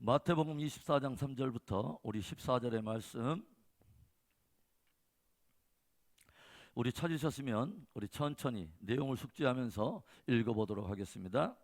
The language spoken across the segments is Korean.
마태복음 24장 3절부터 우리 14절의 말씀, 우리 찾으셨으면 우리 천천히 내용을 숙지하면서 읽어보도록 하겠습니다.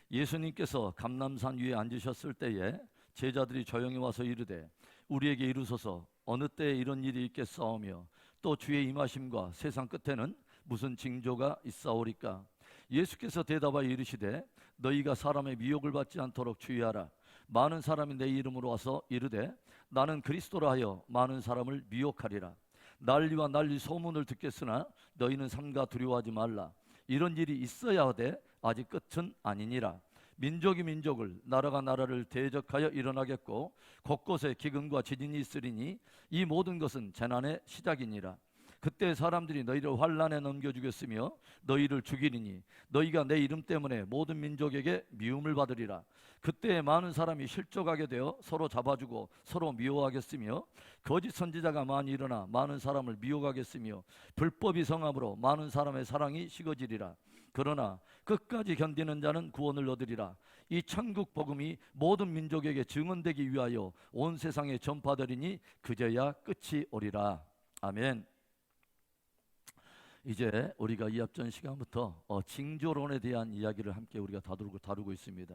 예수님께서 감람산 위에 앉으셨을 때에 제자들이 조용히 와서 이르되 우리에게 이루소서 어느 때에 이런 일이 있겠사오며 또 주의 임하심과 세상 끝에는 무슨 징조가 있사오리까? 예수께서 대답하여 이르시되 너희가 사람의 미혹을 받지 않도록 주의하라. 많은 사람이 내 이름으로 와서 이르되 나는 그리스도라 하여 많은 사람을 미혹하리라. 난리와 난리 소문을 듣겠으나 너희는 삼가 두려워하지 말라. 이런 일이 있어야 하되 아직 끝은 아니니라. 민족이 민족을, 나라가 나라를 대적하여 일어나겠고 곳곳에 기근과 지진이 있으리니 이 모든 것은 재난의 시작이니라. 그때 사람들이 너희를 환난에 넘겨주겠으며 너희를 죽이리니 너희가 내 이름 때문에 모든 민족에게 미움을 받으리라. 그때 많은 사람이 실족하게 되어 서로 잡아주고 서로 미워하겠으며 거짓 선지자가 많이 일어나 많은 사람을 미혹하겠으며 불법이 성함으로 많은 사람의 사랑이 식어지리라. 그러나 끝까지 견디는 자는 구원을 얻으리라. 이 천국 복음이 모든 민족에게 증언되기 위하여 온 세상에 전파되리니 그제야 끝이 오리라. 아멘. 이제 우리가 이 앞전 시간부터 징조론에 대한 이야기를 함께 우리가 다루고 있습니다.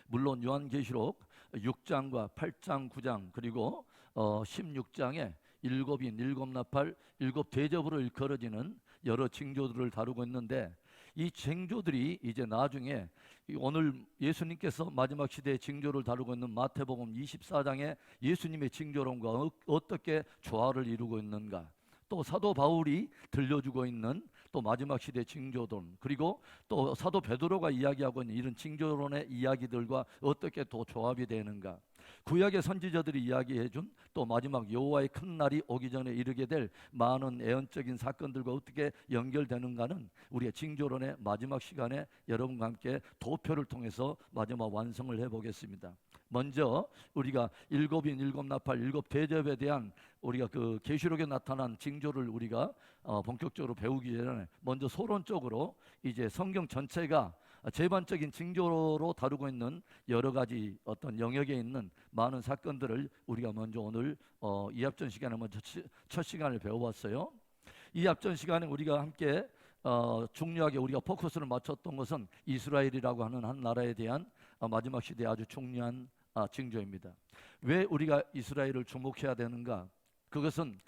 물론 요한계시록 6장과 8장, 9장 그리고 16장에 일곱인, 일곱나팔, 일곱 대접으로 일컬어지는 여러 징조들을 다루고 있는데 이 징조들이 이제 나중에 오늘 예수님께서 마지막 시대의 징조를 다루고 있는 마태복음 24장의 예수님의 징조론과 어떻게 조화를 이루고 있는가, 또 사도 바울이 들려주고 있는 또 마지막 시대 징조론, 그리고 또 사도 베드로가 이야기하고 있는 이런 징조론의 이야기들과 어떻게 또 조합이 되는가, 구약의 선지자들이 이야기해준 또 마지막 여호와의 큰 날이 오기 전에 이르게 될 많은 애언적인 사건들과 어떻게 연결되는가는 우리의 징조론의 마지막 시간에 여러분과 함께 도표를 통해서 마지막 완성을 해보겠습니다. 먼저 우리가 일곱인, 일곱나팔, 일곱 대접에 대한 우리가 그 계시록에 나타난 징조를 우리가 본격적으로 배우기 전에 먼저 소론적으로 이제 성경 전체가 제반적인 징조로 다루고 있는 여러 가지 어떤 영역에 있는 많은 사건들을 우리가 먼저 오늘 이 앞전 시간에 먼저 첫 시간을 배워봤어요. 이 앞전 시간에 우리가 함께 중요하게 우리가 포커스를 맞췄던 것은 이스라엘이라고 하는 한 나라에 대한 마지막 시대에 아주 중요한 징조입니다. 왜 우리가 이스라엘을 주목해야 되는가? 그것은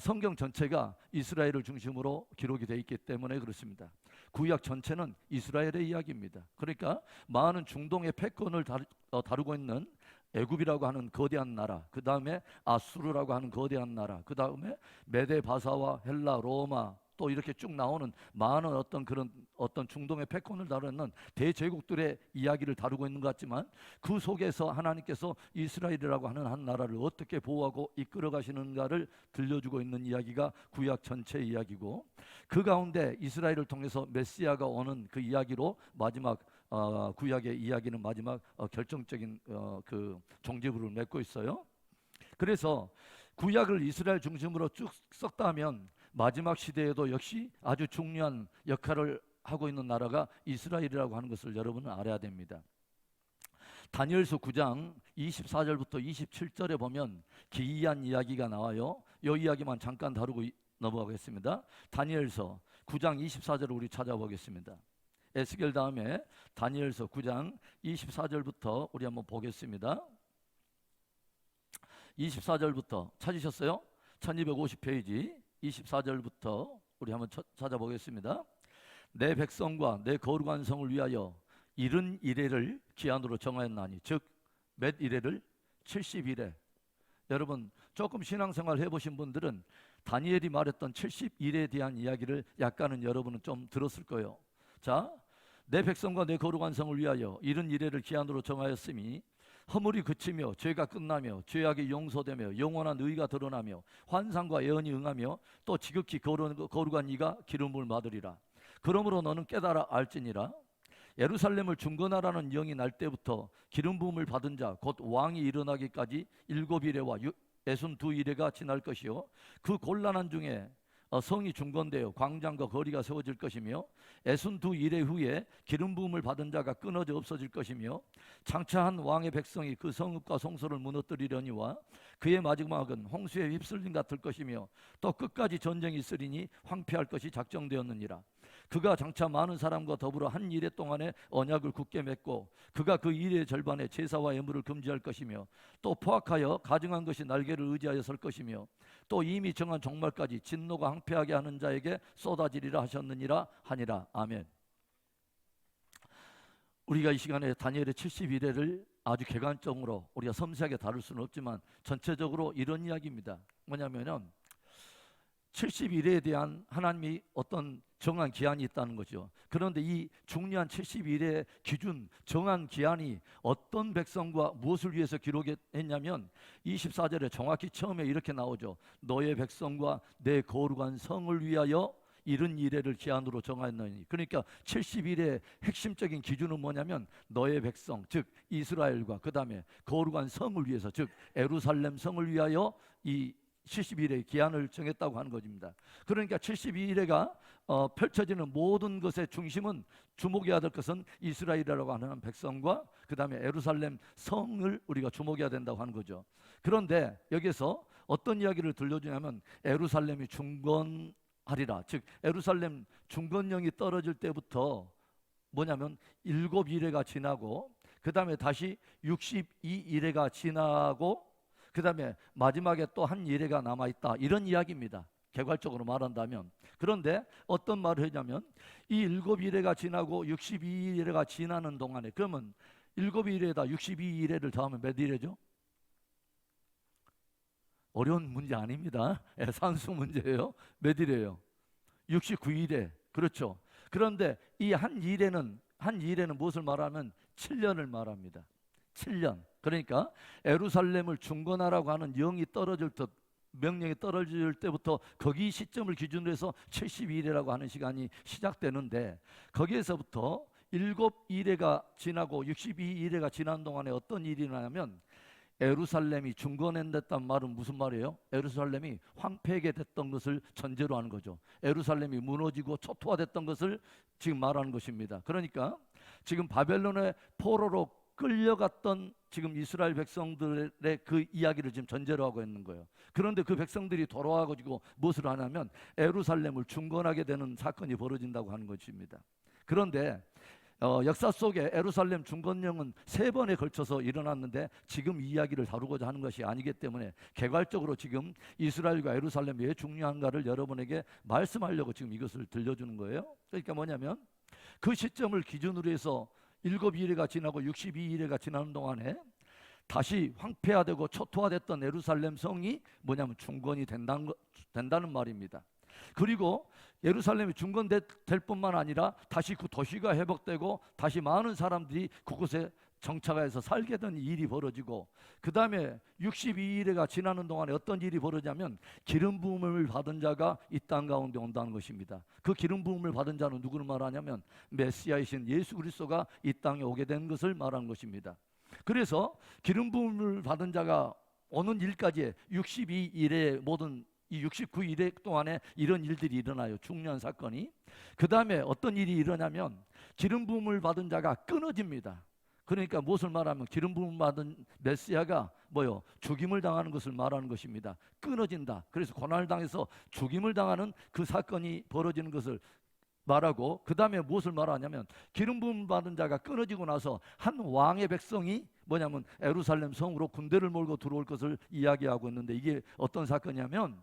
성경 전체가 이스라엘을 중심으로 기록이 되어 있기 때문에 그렇습니다. 구약 전체는 이스라엘의 이야기입니다. 그러니까 많은 중동의 패권을 다루고 있는 애굽이라고 하는 거대한 나라, 그 다음에 아수르라고 하는 거대한 나라, 그 다음에 메데 바사와 헬라, 로마, 또 이렇게 쭉 나오는 많은 어떤 중동의 패권을 다루는 대제국들의 이야기를 다루고 있는 것 같지만 그 속에서 하나님께서 이스라엘이라고 하는 한 나라를 어떻게 보호하고 이끌어 가시는가를 들려주고 있는 이야기가 구약 전체 이야기고, 그 가운데 이스라엘을 통해서 메시아가 오는 그 이야기로 마지막 구약의 이야기는 마지막 결정적인 그 종지부를 맺고 있어요. 그래서 구약을 이스라엘 중심으로 쭉 썼다 하면 마지막 시대에도 역시 아주 중요한 역할을 하고 있는 나라가 이스라엘이라고 하는 것을 여러분은 알아야 됩니다. 다니엘서 9장 24절부터 27절에 보면 기이한 이야기가 나와요. 이 이야기만 잠깐 다루고 넘어가겠습니다. 다니엘서 9장 24절을 우리 찾아보겠습니다. 에스겔 다음에 다니엘서 9장 24절부터 우리 한번 보겠습니다. 24절부터 찾으셨어요? 1250페이지 24절부터 우리 한번 찾아보겠습니다. 내 백성과 내 거룩한 성을 위하여 70이레를 기한으로 정하였나니, 즉 몇 이레를? 70이레. 여러분 조금 신앙생활 해보신 분들은 다니엘이 말했던 70일에 대한 이야기를 약간은 여러분은 좀 들었을 거예요. 자, 내 백성과 내 거룩한 성을 위하여 70이레를 기한으로 정하였으니 허물이 그치며 죄가 끝나며 죄악이 용서되며 영원한 의가 드러나며 환상과 예언이 응하며 또 지극히 거룩한 이가 기름을 받으리라. 그러므로 너는 깨달아 알지니라. 예루살렘을 중건하라는 영이 날 때부터 기름 부음을 받은 자 곧 왕이 일어나기까지 7이레와 62이레가 지날 것이요 그 곤란한 중에 성이 중건되어 광장과 거리가 세워질 것이며 애순 두 이래 후에 기름 부음을 받은 자가 끊어져 없어질 것이며 장차한 왕의 백성이 그 성읍과 성소를 무너뜨리려니와 그의 마지막은 홍수에 휩쓸림 같을 것이며 또 끝까지 전쟁이 있으리니 황폐할 것이 작정되었느니라. 그가 장차 많은 사람과 더불어 한 이래 동안에 언약을 굳게 맺고 그가 그 일의 절반에 제사와 예물을 금지할 것이며 또 포악하여 가증한 것이 날개를 의지하여 설 것이며 또 이미 정한 종말까지 진노가 항폐하게 하는 자에게 쏟아지리라 하셨느니라 하니라. 아멘. 우리가 이 시간에 다니엘의 71회를 아주 객관적으로 우리가 섬세하게 다룰 수는 없지만 전체적으로 이런 이야기입니다. 뭐냐면은 71회에 대한 하나님이 어떤 정한 기한이 있다는 거죠. 그런데 이 중요한 71회 기준 정한 기한이 어떤 백성과 무엇을 위해서 기록했냐면 24절에 정확히 처음에 이렇게 나오죠. 너의 백성과 내 거룩한 성을 위하여 이른 이래를 기한으로 정하였느니. 그러니까 71의 핵심적인 기준은 뭐냐면 너의 백성 즉 이스라엘과 그 다음에 거룩한 성을 위해서 즉 예루살렘 성을 위하여 이 71회 기한을 정했다고 하는 것입니다. 그러니까 72일회가 펼쳐지는 모든 것의 중심은 주목해야 될 것은 이스라엘이라고 하는 백성과 그 다음에 예루살렘 성을 우리가 주목해야 된다고 하는 거죠. 그런데 여기서 어떤 이야기를 들려주냐면 예루살렘이 중건하리라. 즉 예루살렘 중건령이 떨어질 때부터 뭐냐면 7일회가 지나고 그 다음에 다시 62일회가 지나고 그 다음에 마지막에 또 한 이래가 남아있다 이런 이야기입니다. 개괄적으로 말한다면. 그런데 어떤 말을 하냐면 이 7일회가 지나고 62일회가 지나는 동안에 그러면 7일회에다 62일회를 더하면 몇 일회죠? 어려운 문제 아닙니다. 산수 문제예요. 몇 일회예요? 69일회. 그렇죠. 그런데 이 한 일회는 무엇을 말하면 7년을 말합니다. 7년. 그러니까 예루살렘을 중건하라고 하는 명령이 떨어질 때부터 거기 시점을 기준으로 해서 72일이라고 하는 시간이 시작되는데 거기에서부터 7일회가 지나고 62일회가 지난 동안에 어떤 일이 일어나냐면 예루살렘이 중건했다는 말은 무슨 말이에요? 예루살렘이 황폐하게 됐던 것을 전제로 하는 거죠. 예루살렘이 무너지고 초토화됐던 것을 지금 말하는 것입니다. 그러니까 지금 바벨론의 포로로 끌려갔던 지금 이스라엘 백성들의 그 이야기를 지금 전제로 하고 있는 거예요. 그런데 그 백성들이 돌아와가지고 무엇을 하냐면 예루살렘을 중건하게 되는 사건이 벌어진다고 하는 것입니다. 그런데 역사 속에 예루살렘 중건령은 3번에 걸쳐서 일어났는데 지금 이 이야기를 다루고자 하는 것이 아니기 때문에 개괄적으로 지금 이스라엘과 예루살렘이 왜 중요한가를 여러분에게 말씀하려고 지금 이것을 들려주는 거예요. 그러니까 뭐냐면 그 시점을 기준으로 해서 7일회가 지나고 62일회가 지나는 동안에 다시 황폐화되고 초토화됐던 예루살렘 성이 뭐냐면 중건이 된다는 말입니다. 그리고 예루살렘이 중건될 뿐만 아니라 다시 그 도시가 회복되고 다시 많은 사람들이 그곳에 정착해서 살게 된 일이 벌어지고 그 다음에 62일회가 지나는 동안에 어떤 일이 벌어지냐면 기름 부음을 받은 자가 이 땅 가운데 온다는 것입니다. 그 기름 부음을 받은 자는 누구를 말하냐면 메시아이신 예수 그리스도가 이 땅에 오게 된 것을 말하는 것입니다. 그래서 기름 부음을 받은 자가 오는 일까지 62일의 모든 이 69일의 동안에 이런 일들이 일어나요. 중요한 사건이. 그 다음에 어떤 일이 일어나면 기름 부음을 받은 자가 끊어집니다. 그러니까 무엇을 말하면 기름 부음 받은 메시아가 뭐요? 죽임을 당하는 것을 말하는 것입니다. 끊어진다. 그래서 고난을 당해서 죽임을 당하는 그 사건이 벌어지는 것을 말하고 그 다음에 무엇을 말하냐면 기름 부음 받은 자가 끊어지고 나서 한 왕의 백성이 뭐냐면 예루살렘 성으로 군대를 몰고 들어올 것을 이야기하고 있는데 이게 어떤 사건이냐면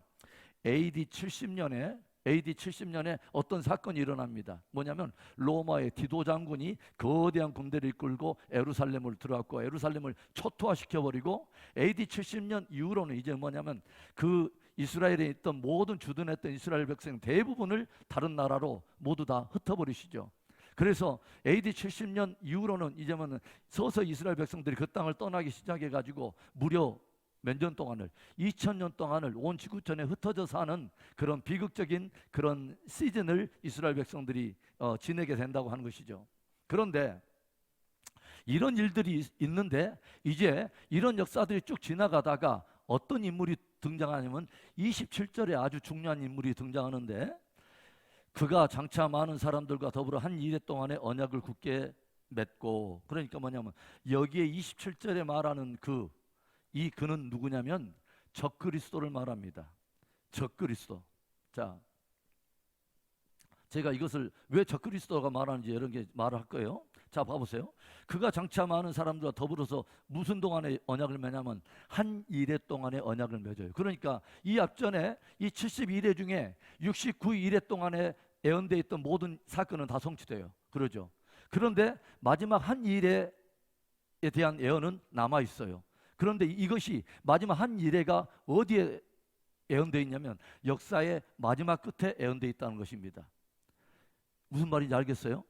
AD 70년에 어떤 사건이 일어납니다. 뭐냐면 로마의 디도 장군이 거대한 군대를 이끌고 예루살렘을 들어왔고 예루살렘을 초토화시켜버리고 AD 70년 이후로는 이제 뭐냐면 그 이스라엘에 있던 모든 주둔했던 이스라엘 백성 대부분을 다른 나라로 모두 다 흩어버리시죠. 그래서 AD 70년 이후로는 이제는 서서히 이스라엘 백성들이 그 땅을 떠나기 시작해가지고 무려 몇 년 동안을 2000년 동안을 온 지구촌에 흩어져 사는 그런 비극적인 그런 시즌을 이스라엘 백성들이 지내게 된다고 하는 것이죠. 그런데 이런 일들이 있는데 이제 이런 역사들이 쭉 지나가다가 어떤 인물이 등장하냐면 27절에 아주 중요한 인물이 등장하는데, 그가 장차 많은 사람들과 더불어 한 이레 동안의 언약을 굳게 맺고, 그러니까 뭐냐면 여기에 27절에 말하는 그는 누구냐면 적그리스도를 말합니다. 적그리스도. 자, 제가 이것을 왜 적그리스도가 말하는지 이런 게 말을 할 거예요. 자, 봐보세요. 그가 장차 많은 사람들과 더불어서 무슨 동안의 언약을 맺냐면 한 이레 동안의 언약을 맺어요. 그러니까 이 앞전에 이 72례 중에 69일에 동안에 예언되어 있던 모든 사건은 다 성취돼요. 그러죠. 그런데 마지막 한 이레에 대한 예언은 남아 있어요. 그런데 이것이 마지막 한 이레가 어디에 예언되어 있냐면 역사의 마지막 끝에 예언되어 있다는 것입니다. 무슨 말인지 알겠어요?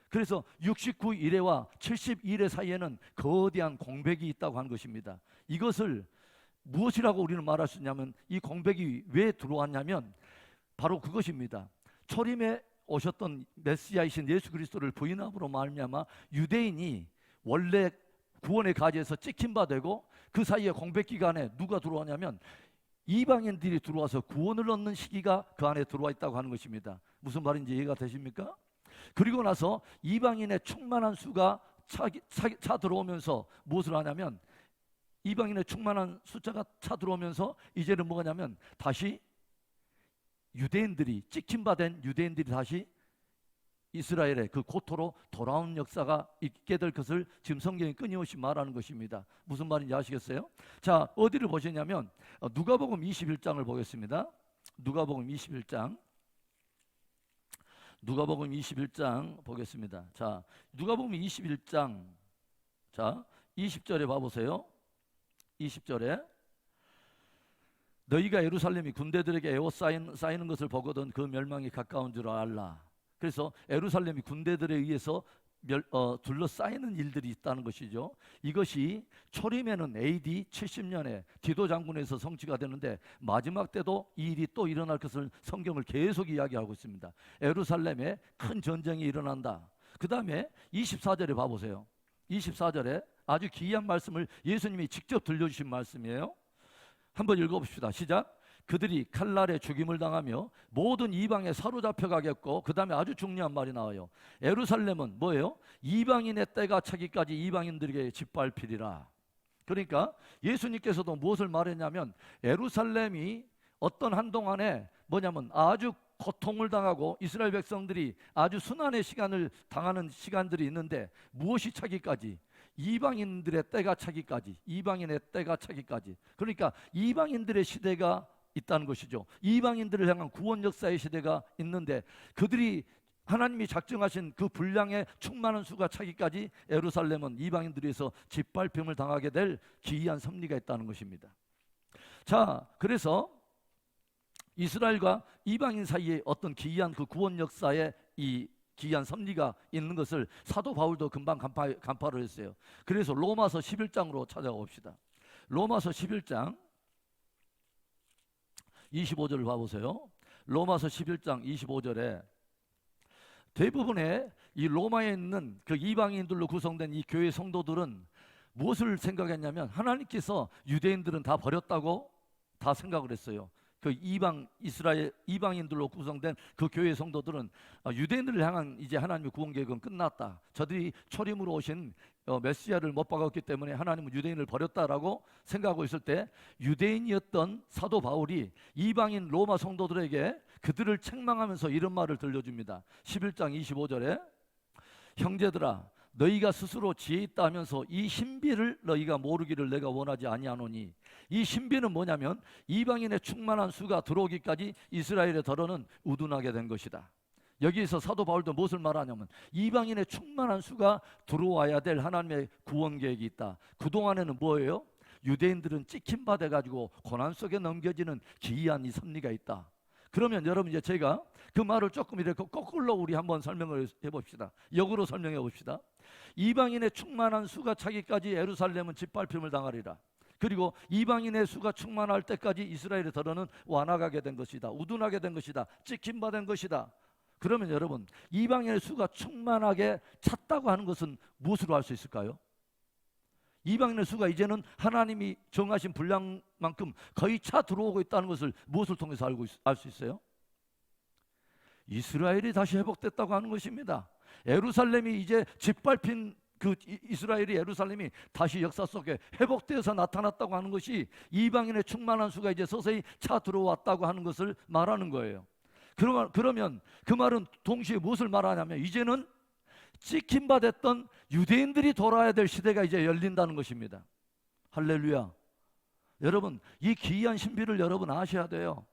그래서 69일에와 71회 사이에는 거대한 공백이 있다고 하는 것입니다. 이것을 무엇이라고 우리는 말할 수 있냐면, 이 공백이 왜 들어왔냐면 바로 그것입니다. 초림에 오셨던 메시아이신 예수 그리스도를 부인함으로 말미암아 유대인이 원래 구원의 가지에서 찍힌 바 되고, 그 사이에 공백 기간에 누가 들어왔냐면 이방인들이 들어와서 구원을 얻는 시기가 그 안에 들어와 있다고 하는 것입니다. 무슨 말인지 이해가 되십니까? 그리고 나서 이방인의 충만한 수가 차 들어오면서 무엇을 하냐면, 이방인의 충만한 숫자가 차 들어오면서 이제는 뭐냐면 다시 유대인들이, 찍힌 바 된 유대인들이 다시 이스라엘의 그 고토로 돌아온 역사가 있게 될 것을 지금 성경이 끊임없이 말하는 것입니다. 무슨 말인지 아시겠어요? 자, 어디를 보시냐면 누가복음 21장을 보겠습니다. 누가복음 21장. 누가복음 21장 보겠습니다. 자, 누가복음 21장. 자, 20절에 봐보세요. 20절에 너희가 예루살렘이 군대들에게 에워싸이는 것을 보거든 그 멸망이 가까운 줄 알라. 그래서 예루살렘이 군대들에 의해서 둘러싸이는 일들이 있다는 것이죠. 이것이 초림에는 AD 70년에 디도 장군에서 성취가 되는데, 마지막 때도 이 일이 또 일어날 것을 성경을 계속 이야기하고 있습니다. 예루살렘에 큰 전쟁이 일어난다. 그 다음에 24절에 봐보세요. 24절에 아주 기이한 말씀을 예수님이 직접 들려주신 말씀이에요. 한번 읽어봅시다. 시작. 그들이 칼날에 죽임을 당하며 모든 이방에 사로잡혀 가겠고, 그 다음에 아주 중요한 말이 나와요. 예루살렘은 뭐예요? 이방인의 때가 차기까지 이방인들에게 짓밟히리라. 그러니까 예수님께서도 무엇을 말했냐면, 예루살렘이 어떤 한동안에 뭐냐면 아주 고통을 당하고 이스라엘 백성들이 아주 순환의 시간을 당하는 시간들이 있는데, 무엇이 차기까지? 이방인들의 때가 차기까지. 이방인의 때가 차기까지. 그러니까 이방인들의 시대가 있다는 것이죠. 이방인들을 향한 구원 역사의 시대가 있는데, 그들이 하나님이 작정하신 그 분량의 충만한 수가 차기까지 예루살렘은 이방인들에서 짓밟힘을 당하게 될 기이한 섭리가 있다는 것입니다. 자, 그래서 이스라엘과 이방인 사이에 어떤 기이한 그 구원 역사의 이 기이한 섭리가 있는 것을 사도 바울도 금방 간파를 했어요. 그래서 로마서 11장으로 찾아봅시다. 로마서 11장 25절을 봐보세요. 로마서 11장 25절에 대부분의 이 로마에 있는 그 이방인들로 구성된 이 교회 성도들은 무엇을 생각했냐면, 하나님께서 유대인들은 다 버렸다고 다 생각을 했어요. 그 이스라엘 이방인들로 구성된 그 교회 성도들은 유대인들을 향한 이제 하나님의 구원 계획은 끝났다. 저들이 초림으로 오신 메시아를 못 박았기 때문에 하나님은 유대인을 버렸다라고 생각하고 있을 때, 유대인이었던 사도 바울이 이방인 로마 성도들에게 그들을 책망하면서 이런 말을 들려줍니다. 11장 25절에 형제들아, 너희가 스스로 지혜 있다 하면서 이 신비를 너희가 모르기를 내가 원하지 아니하노니. 이 신비는 뭐냐면 이방인의 충만한 수가 들어오기까지 이스라엘의 더러는 우둔하게 된 것이다. 여기에서 사도 바울도 무엇을 말하냐면, 이방인의 충만한 수가 들어와야 될 하나님의 구원 계획이 있다. 그동안에는 뭐예요? 유대인들은 찍힌 바 돼가지고 고난 속에 넘겨지는 기이한 이 섭리가 있다. 그러면 여러분, 이제 제가 그 말을 조금 이렇게 거꾸로 우리 한번 설명을 해봅시다. 역으로 설명해 봅시다. 이방인의 충만한 수가 차기까지 예루살렘은 짓밟힘을 당하리라. 그리고 이방인의 수가 충만할 때까지 이스라엘의 더러는 완화가게 된 것이다. 우둔하게 된 것이다. 찍힌 바 된 것이다. 그러면 여러분, 이방인의 수가 충만하게 찼다고 하는 것은 무엇으로 알 수 있을까요? 이방인의 수가 이제는 하나님이 정하신 분량만큼 거의 차 들어오고 있다는 것을 무엇을 통해서 알 수 있어요? 이스라엘이 다시 회복됐다고 하는 것입니다. 예루살렘이 이제 짓밟힌 그 이스라엘이 예루살렘이 다시 역사 속에 회복되어서 나타났다고 하는 것이 이방인의 충만한 수가 이제 서서히 차 들어왔다고 하는 것을 말하는 거예요. 그러면 그 말은 동시에 무엇을 말하냐면 이제는 찍힌 바 됐던 유대인들이 돌아야 될 시대가 이제 열린다는 것입니다. 할렐루야. 여러분, 이 기이한 신비를 여러분 아셔야 돼요.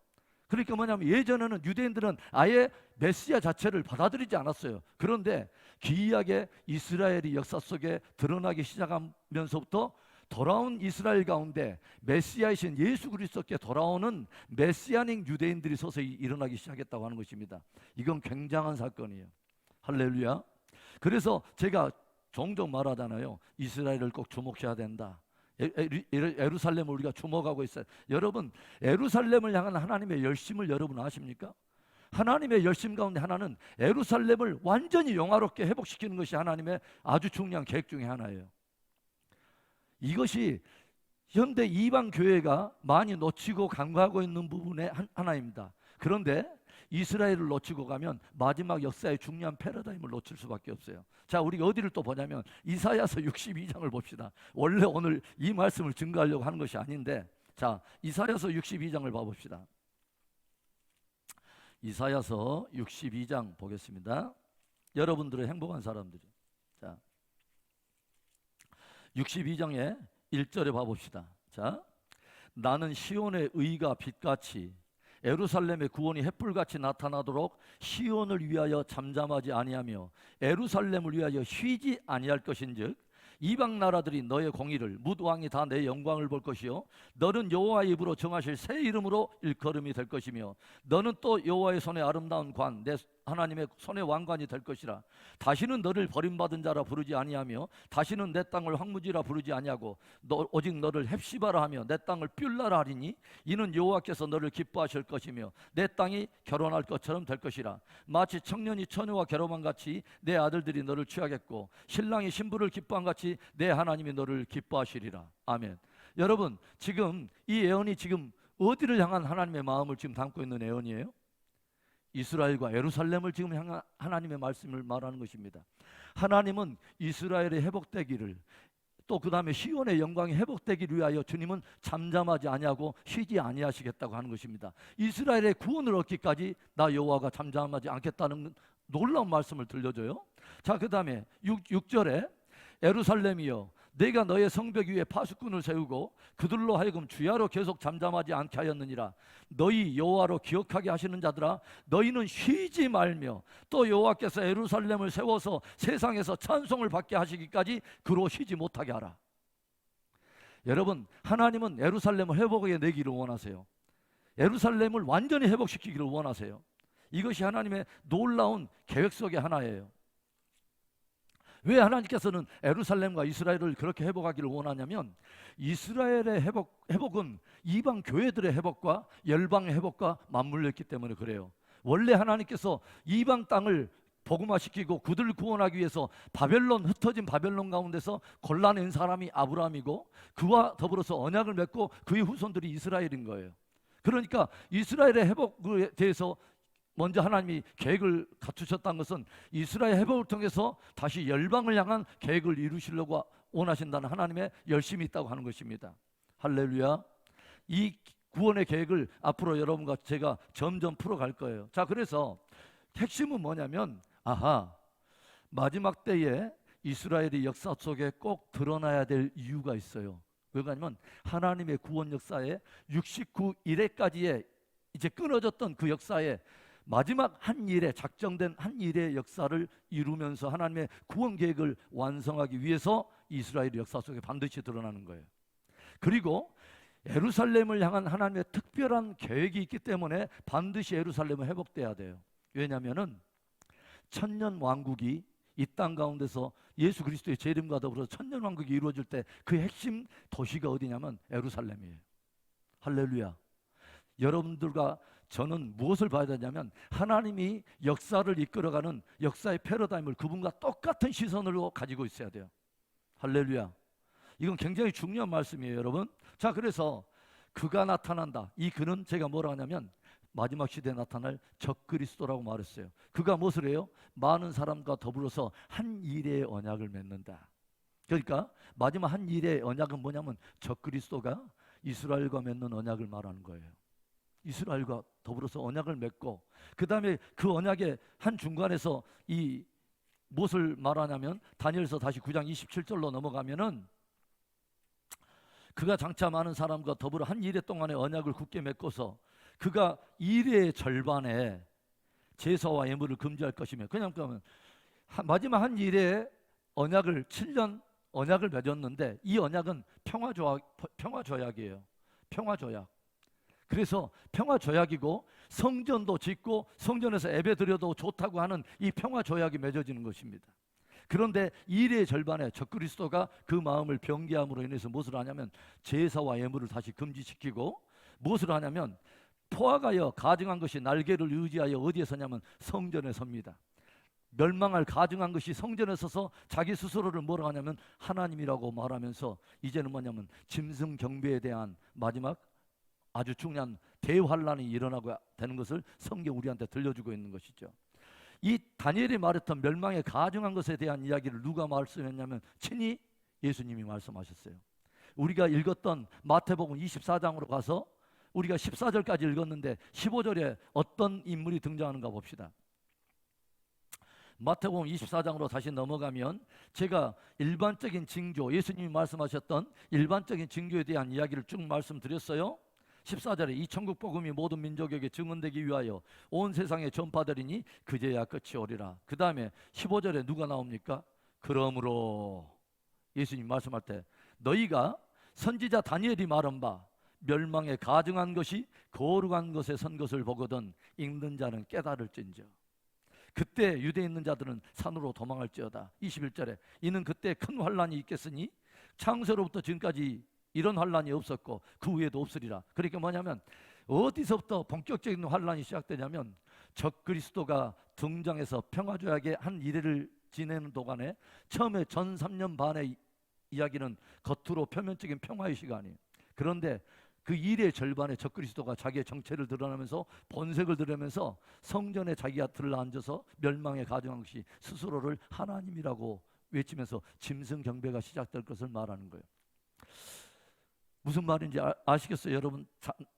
그러니까 뭐냐면 예전에는 유대인들은 아예 메시아 자체를 받아들이지 않았어요. 그런데 기이하게 이스라엘이 역사 속에 드러나기 시작하면서부터 돌아온 이스라엘 가운데 메시아이신 예수 그리스도께 돌아오는 메시아닉 유대인들이 서서히 일어나기 시작했다고 하는 것입니다. 이건 굉장한 사건이에요. 할렐루야. 그래서 제가 종종 말하잖아요. 이스라엘을 꼭 주목해야 된다. 예루살렘을 우리가 주목하고 있어요. 여러분, 예루살렘을 향한 하나님의 열심을 여러분 아십니까? 하나님의 열심 가운데 하나는 예루살렘을 완전히 영화롭게 회복시키는 것이 하나님의 아주 중요한 계획 중에 하나예요. 이것이 현대 이방 교회가 많이 놓치고 간과하고 있는 부분의 하나입니다. 그런데 이스라엘을 놓치고 가면 마지막 역사의 중요한 패러다임을 놓칠 수밖에 없어요. 자, 우리 어디를 또 보냐면 이사야서 62장을 봅시다. 원래 오늘 이 말씀을 증거하려고 하는 것이 아닌데, 자, 이사야서 62장을 봐봅시다. 이사야서 62장 보겠습니다. 여러분들은 행복한 사람들이. 자, 62장의 1절에 봐봅시다. 자, 나는 시온의 의가 빛같이 예루살렘의 구원이 햇불같이 나타나도록 시온을 위하여 잠잠하지 아니하며 예루살렘을 위하여 쉬지 아니할 것인즉 이방 나라들이 너의 공의를 뭇 왕이 다 내 영광을 볼 것이요 너는 여호와의 입으로 정하실 새 이름으로 일컬음이 될 것이며 너는 또 여호와의 손에 아름다운 관 내 하나님의 손의 왕관이 될 것이라. 다시는 너를 버림받은 자라 부르지 아니하며 다시는 내 땅을 황무지라 부르지 아니하고 오직 너를 헵시바라 하며 내 땅을 뷸라라 하리니 이는 여호와께서 너를 기뻐하실 것이며 내 땅이 결혼할 것처럼 될 것이라. 마치 청년이 처녀와 결혼한 같이 내 아들들이 너를 취하겠고 신랑이 신부를 기뻐한 같이 내 하나님이 너를 기뻐하시리라. 아멘. 여러분, 지금 이 예언이 지금 어디를 향한 하나님의 마음을 지금 담고 있는 예언이에요? 이스라엘과 예루살렘을 지금 향한 하나님의 말씀을 말하는 것입니다. 하나님은 이스라엘의 회복되기를 또 그 다음에 시온의 영광이 회복되기를 위하여 주님은 잠잠하지 아니하고 쉬지 아니하시겠다고 하는 것입니다. 이스라엘의 구원을 얻기까지 나 여호와가 잠잠하지 않겠다는 놀라운 말씀을 들려줘요. 자, 그 다음에 6절에 예루살렘이여 내가 너의 성벽 위에 파수꾼을 세우고 그들로 하여금 주야로 계속 잠잠하지 않게 하였느니라. 너희 여호와로 기억하게 하시는 자들아 너희는 쉬지 말며 또 여호와께서 예루살렘을 세워서 세상에서 찬송을 받게 하시기까지 그로 쉬지 못하게 하라. 여러분, 하나님은 예루살렘을 회복해 내기를 원하세요. 예루살렘을 완전히 회복시키기를 원하세요. 이것이 하나님의 놀라운 계획 속의 하나예요. 왜 하나님께서는 예루살렘과 이스라엘을 그렇게 회복하기를 원하냐면 이스라엘의 회복은 이방 교회들의 회복과 열방의 회복과 맞물려 있기 때문에 그래요. 원래 하나님께서 이방 땅을 복음화시키고 그들을 구원하기 위해서 흩어진 바벨론 가운데서 골라낸 사람이 아브라함이고 그와 더불어서 언약을 맺고 그의 후손들이 이스라엘인 거예요. 그러니까 이스라엘의 회복에 대해서 먼저 하나님이 계획을 갖추셨다는 것은 이스라엘 회복을 통해서 다시 열방을 향한 계획을 이루시려고 원하신다는 하나님의 열심이 있다고 하는 것입니다. 할렐루야. 이 구원의 계획을 앞으로 여러분과 제가 점점 풀어갈 거예요. 자, 그래서 핵심은 뭐냐면 마지막 때에 이스라엘의 역사 속에 꼭 드러나야 될 이유가 있어요. 왜냐하면 하나님의 구원 역사에 69일에까지의 이제 끊어졌던 그 역사에 마지막 한 일에 작정된 한 일의 역사를 이루면서 하나님의 구원 계획을 완성하기 위해서 이스라엘 역사 속에 반드시 드러나는 거예요. 그리고 예루살렘을 향한 하나님의 특별한 계획이 있기 때문에 반드시 예루살렘은 회복돼야 돼요. 왜냐하면은 천년 왕국이 이 땅 가운데서 예수 그리스도의 재림과 더불어서 천년 왕국이 이루어질 때 그 핵심 도시가 어디냐면 예루살렘이에요. 할렐루야. 여러분들과 저는 무엇을 봐야 되냐면 하나님이 역사를 이끌어가는 역사의 패러다임을 그분과 똑같은 시선으로 가지고 있어야 돼요. 할렐루야. 이건 굉장히 중요한 말씀이에요, 여러분. 자, 그래서 그가 나타난다. 이 그는 제가 뭐라 하냐면 마지막 시대에 나타날 적그리스도라고 말했어요. 그가 무엇을 해요? 많은 사람과 더불어서 한 일의 언약을 맺는다. 그러니까 마지막 한 일의 언약은 뭐냐면 적그리스도가 이스라엘과 맺는 언약을 말하는 거예요. 이스라엘과 더불어서 언약을 맺고, 그 다음에 그 언약의 한 중간에서 이 무엇을 말하냐면 다니엘서 다시 9장 27절로 넘어가면은 그가 장차 많은 사람과 더불어 한 일회 동안의 언약을 굳게 맺고서 그가 일회의 절반에 제사와 예물을 금지할 것이며, 그냥 그러면 마지막 한 일회의 언약을 7년 언약을 맺었는데 이 언약은 평화조약이에요. 평화조약. 그래서 평화조약이고 성전도 짓고 성전에서 예배드려도 좋다고 하는 이 평화조약이 맺어지는 것입니다. 그런데 일의 절반에 적그리스도가 그 마음을 변개함으로 인해서 무엇을 하냐면 제사와 예물을 다시 금지시키고, 무엇을 하냐면 포악하여 가증한 것이 날개를 의지하여 어디에 서냐면 성전에 섭니다. 멸망할 가증한 것이 성전에 서서 자기 스스로를 뭐라 하냐면 하나님이라고 말하면서 이제는 뭐냐면 짐승 경배에 대한 마지막 아주 중요한 대환란이 일어나고 되는 것을 성경 우리한테 들려주고 있는 것이죠. 이 다니엘이 말했던 멸망에 가증한 것에 대한 이야기를 누가 말씀했냐면 친히 예수님이 말씀하셨어요. 우리가 읽었던 마태복음 24장으로 가서 우리가 14절까지 읽었는데 15절에 어떤 인물이 등장하는가 봅시다. 마태복음 24장으로 다시 넘어가면 제가 일반적인 징조, 예수님이 말씀하셨던 일반적인 징조에 대한 이야기를 쭉 말씀드렸어요. 14절에 이 천국 복음이 모든 민족에게 증언되기 위하여 온 세상에 전파되리니 그제야 끝이 오리라. 그 다음에 15절에 누가 나옵니까? 그러므로 예수님 말씀할 때 너희가 선지자 다니엘이 말한 바 멸망에 가증한 것이 거룩한 것에 선 것을 보거든 읽는 자는 깨달을진저. 그때 유대에 있는 자들은 산으로 도망할지어다. 21절에 이는 그때 큰 환란이 있겠으니 창세로부터 지금까지 이런 환란이 없었고 그 후에도 없으리라. 그러니까 뭐냐면 어디서부터 본격적인 환란이 시작되냐면 적그리스도가 등장해서 평화조약의 한 일회를 지내는 동안에 처음에 전 3년 반의 이야기는 겉으로 표면적인 평화의 시간이에요. 그런데 그 일의 절반에 적그리스도가 자기의 정체를 드러내면서 본색을 드러내면서 성전에 자기가 들러앉아서 멸망에 가증한 것이 스스로를 하나님이라고 외치면서 짐승 경배가 시작될 것을 말하는 거예요. 무슨 말인지 아시겠어요? 여러분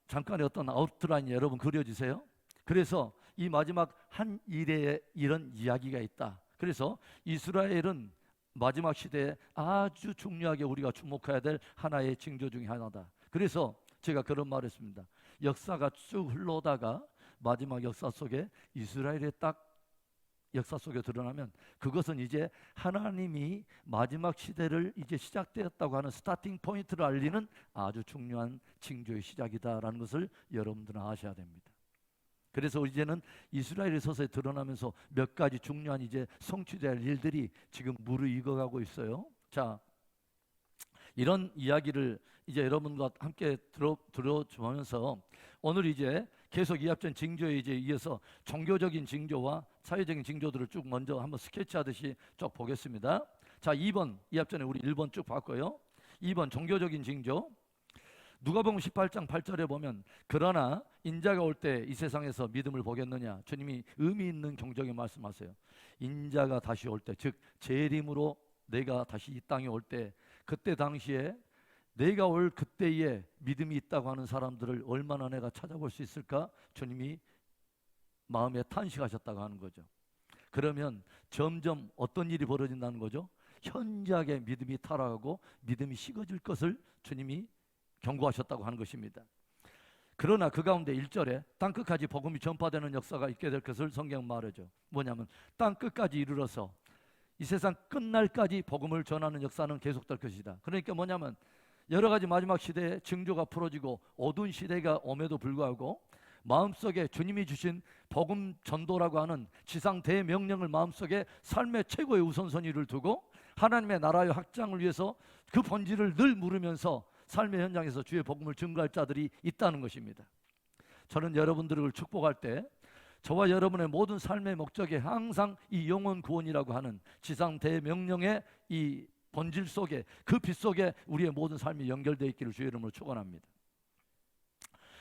잠깐의 어떤 아웃라인이 여러분 그려지세요? 그래서 이 마지막 한 일에 이런 이야기가 있다. 그래서 이스라엘은 마지막 시대에 아주 중요하게 우리가 주목해야 될 하나의 징조 중에 하나다. 그래서 제가 그런 말을 했습니다. 역사가 쭉 흘러오다가 마지막 역사 속에 이스라엘의 딱 역사 속에 드러나면 그것은 이제 하나님이 마지막 시대를 이제 시작되었다고 하는 스타팅 포인트를 알리는 아주 중요한 징조의 시작이다라는 것을 여러분들은 아셔야 됩니다. 그래서 이제는 이스라엘의 서서히 드러나면서 몇 가지 중요한 이제 성취될 일들이 지금 무르익어가고 있어요. 자, 이런 이야기를 이제 여러분과 함께 들어주면서 오늘 이제 계속 이합전 징조에 이제 이어서 종교적인 징조와 사회적인 징조들을 쭉 먼저 한번 스케치하듯이 쭉 보겠습니다. 자, 2번 이합전에 우리 1번 쭉 봤고요. 2번 종교적인 징조. 누가복음 18장 8절에 보면 그러나 인자가 올 때 이 세상에서 믿음을 보겠느냐. 주님이 의미 있는 경적에 말씀하세요. 인자가 다시 올 때, 즉 재림으로 내가 다시 이 땅에 올 때, 그때 당시에 내가 올 그때에 믿음이 있다고 하는 사람들을 얼마나 내가 찾아볼 수 있을까? 주님이 마음에 탄식하셨다고 하는 거죠. 그러면 점점 어떤 일이 벌어진다는 거죠? 현저하게 믿음이 타락하고 믿음이 식어질 것을 주님이 경고하셨다고 하는 것입니다. 그러나 그 가운데 1절에 땅끝까지 복음이 전파되는 역사가 있게 될 것을 성경은 말하죠. 뭐냐면 땅끝까지 이르러서 이 세상 끝날까지 복음을 전하는 역사는 계속될 것이다. 그러니까 뭐냐면 여러 가지 마지막 시대에 징조가 풀어지고 어두운 시대가 옴에도 불구하고 마음속에 주님이 주신 복음 전도라고 하는 지상 대명령을 마음속에 삶의 최고의 우선순위를 두고 하나님의 나라의 확장을 위해서 그 본질을 늘 물으면서 삶의 현장에서 주의 복음을 증거할 자들이 있다는 것입니다. 저는 여러분들을 축복할 때 저와 여러분의 모든 삶의 목적에 항상 이 영혼 구원이라고 하는 지상 대명령의 이 본질 속에, 그 빛 속에 우리의 모든 삶이 연결되어 있기를 주의 이름으로 축원합니다.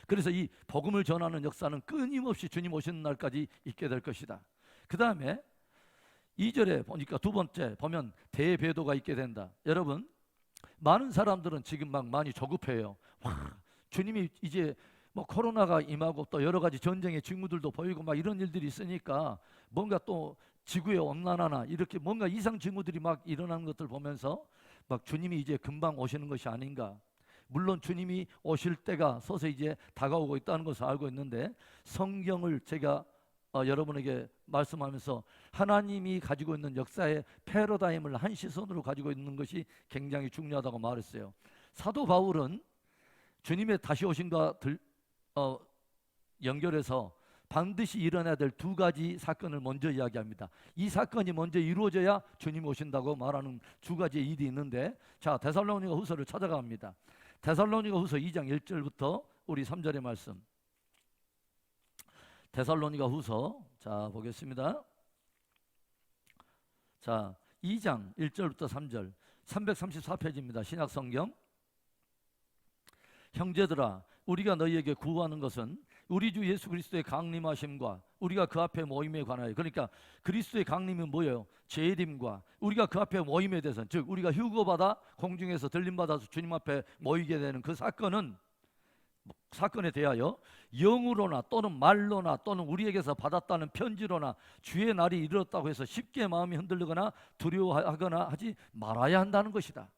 그래서 이 복음을 전하는 역사는 끊임없이 주님 오시는 날까지 있게 될 것이다. 그 다음에 2절에 보니까 두 번째 보면 대배도가 있게 된다. 여러분, 많은 사람들은 지금 막 많이 조급해요. 와, 주님이 이제 뭐 코로나가 임하고 또 여러 가지 전쟁의 징후들도 보이고 막 이런 일들이 있으니까 뭔가 또 지구의 온난화나 이렇게 뭔가 이상 징후들이 막 일어나는 것들 보면서 막 주님이 이제 금방 오시는 것이 아닌가. 물론 주님이 오실 때가 서서히 이제 다가오고 있다는 것을 알고 있는데, 성경을 제가 여러분에게 말씀하면서 하나님이 가지고 있는 역사의 패러다임을 한 시선으로 가지고 있는 것이 굉장히 중요하다고 말했어요. 사도 바울은 주님의 다시 오심과 연결해서 반드시 일어나야 될 두 가지 사건을 먼저 이야기합니다. 이 사건이 먼저 이루어져야 주님이 오신다고 말하는 두 가지의 일이 있는데, 자, 데살로니가 후서를 찾아갑니다. 데살로니가 후서 2장 1절부터 우리 3절의 말씀. 데살로니가 후서, 자 보겠습니다. 자, 2장 1절부터 3절, 334페이지입니다. 신약성경. 형제들아, 우리가 너희에게 구하는 것은 우리 주 예수 그리스도의 강림하심과 우리가 그 앞에 모임에 관하여, 그러니까 그리스도의 강림은 뭐예요? 재림과 우리가 그 앞에 모임에 대해서, 즉 우리가 휴거받아 공중에서 들림받아서 주님 앞에 모이게 되는 그 사건에 대하여 영으로나 또는 말로나 또는 우리에게서 받았다는 편지로나 주의 날이 이르렀다고 해서 쉽게 마음이 흔들리거나 두려워하거나 하지 말아야 한다는 것이다.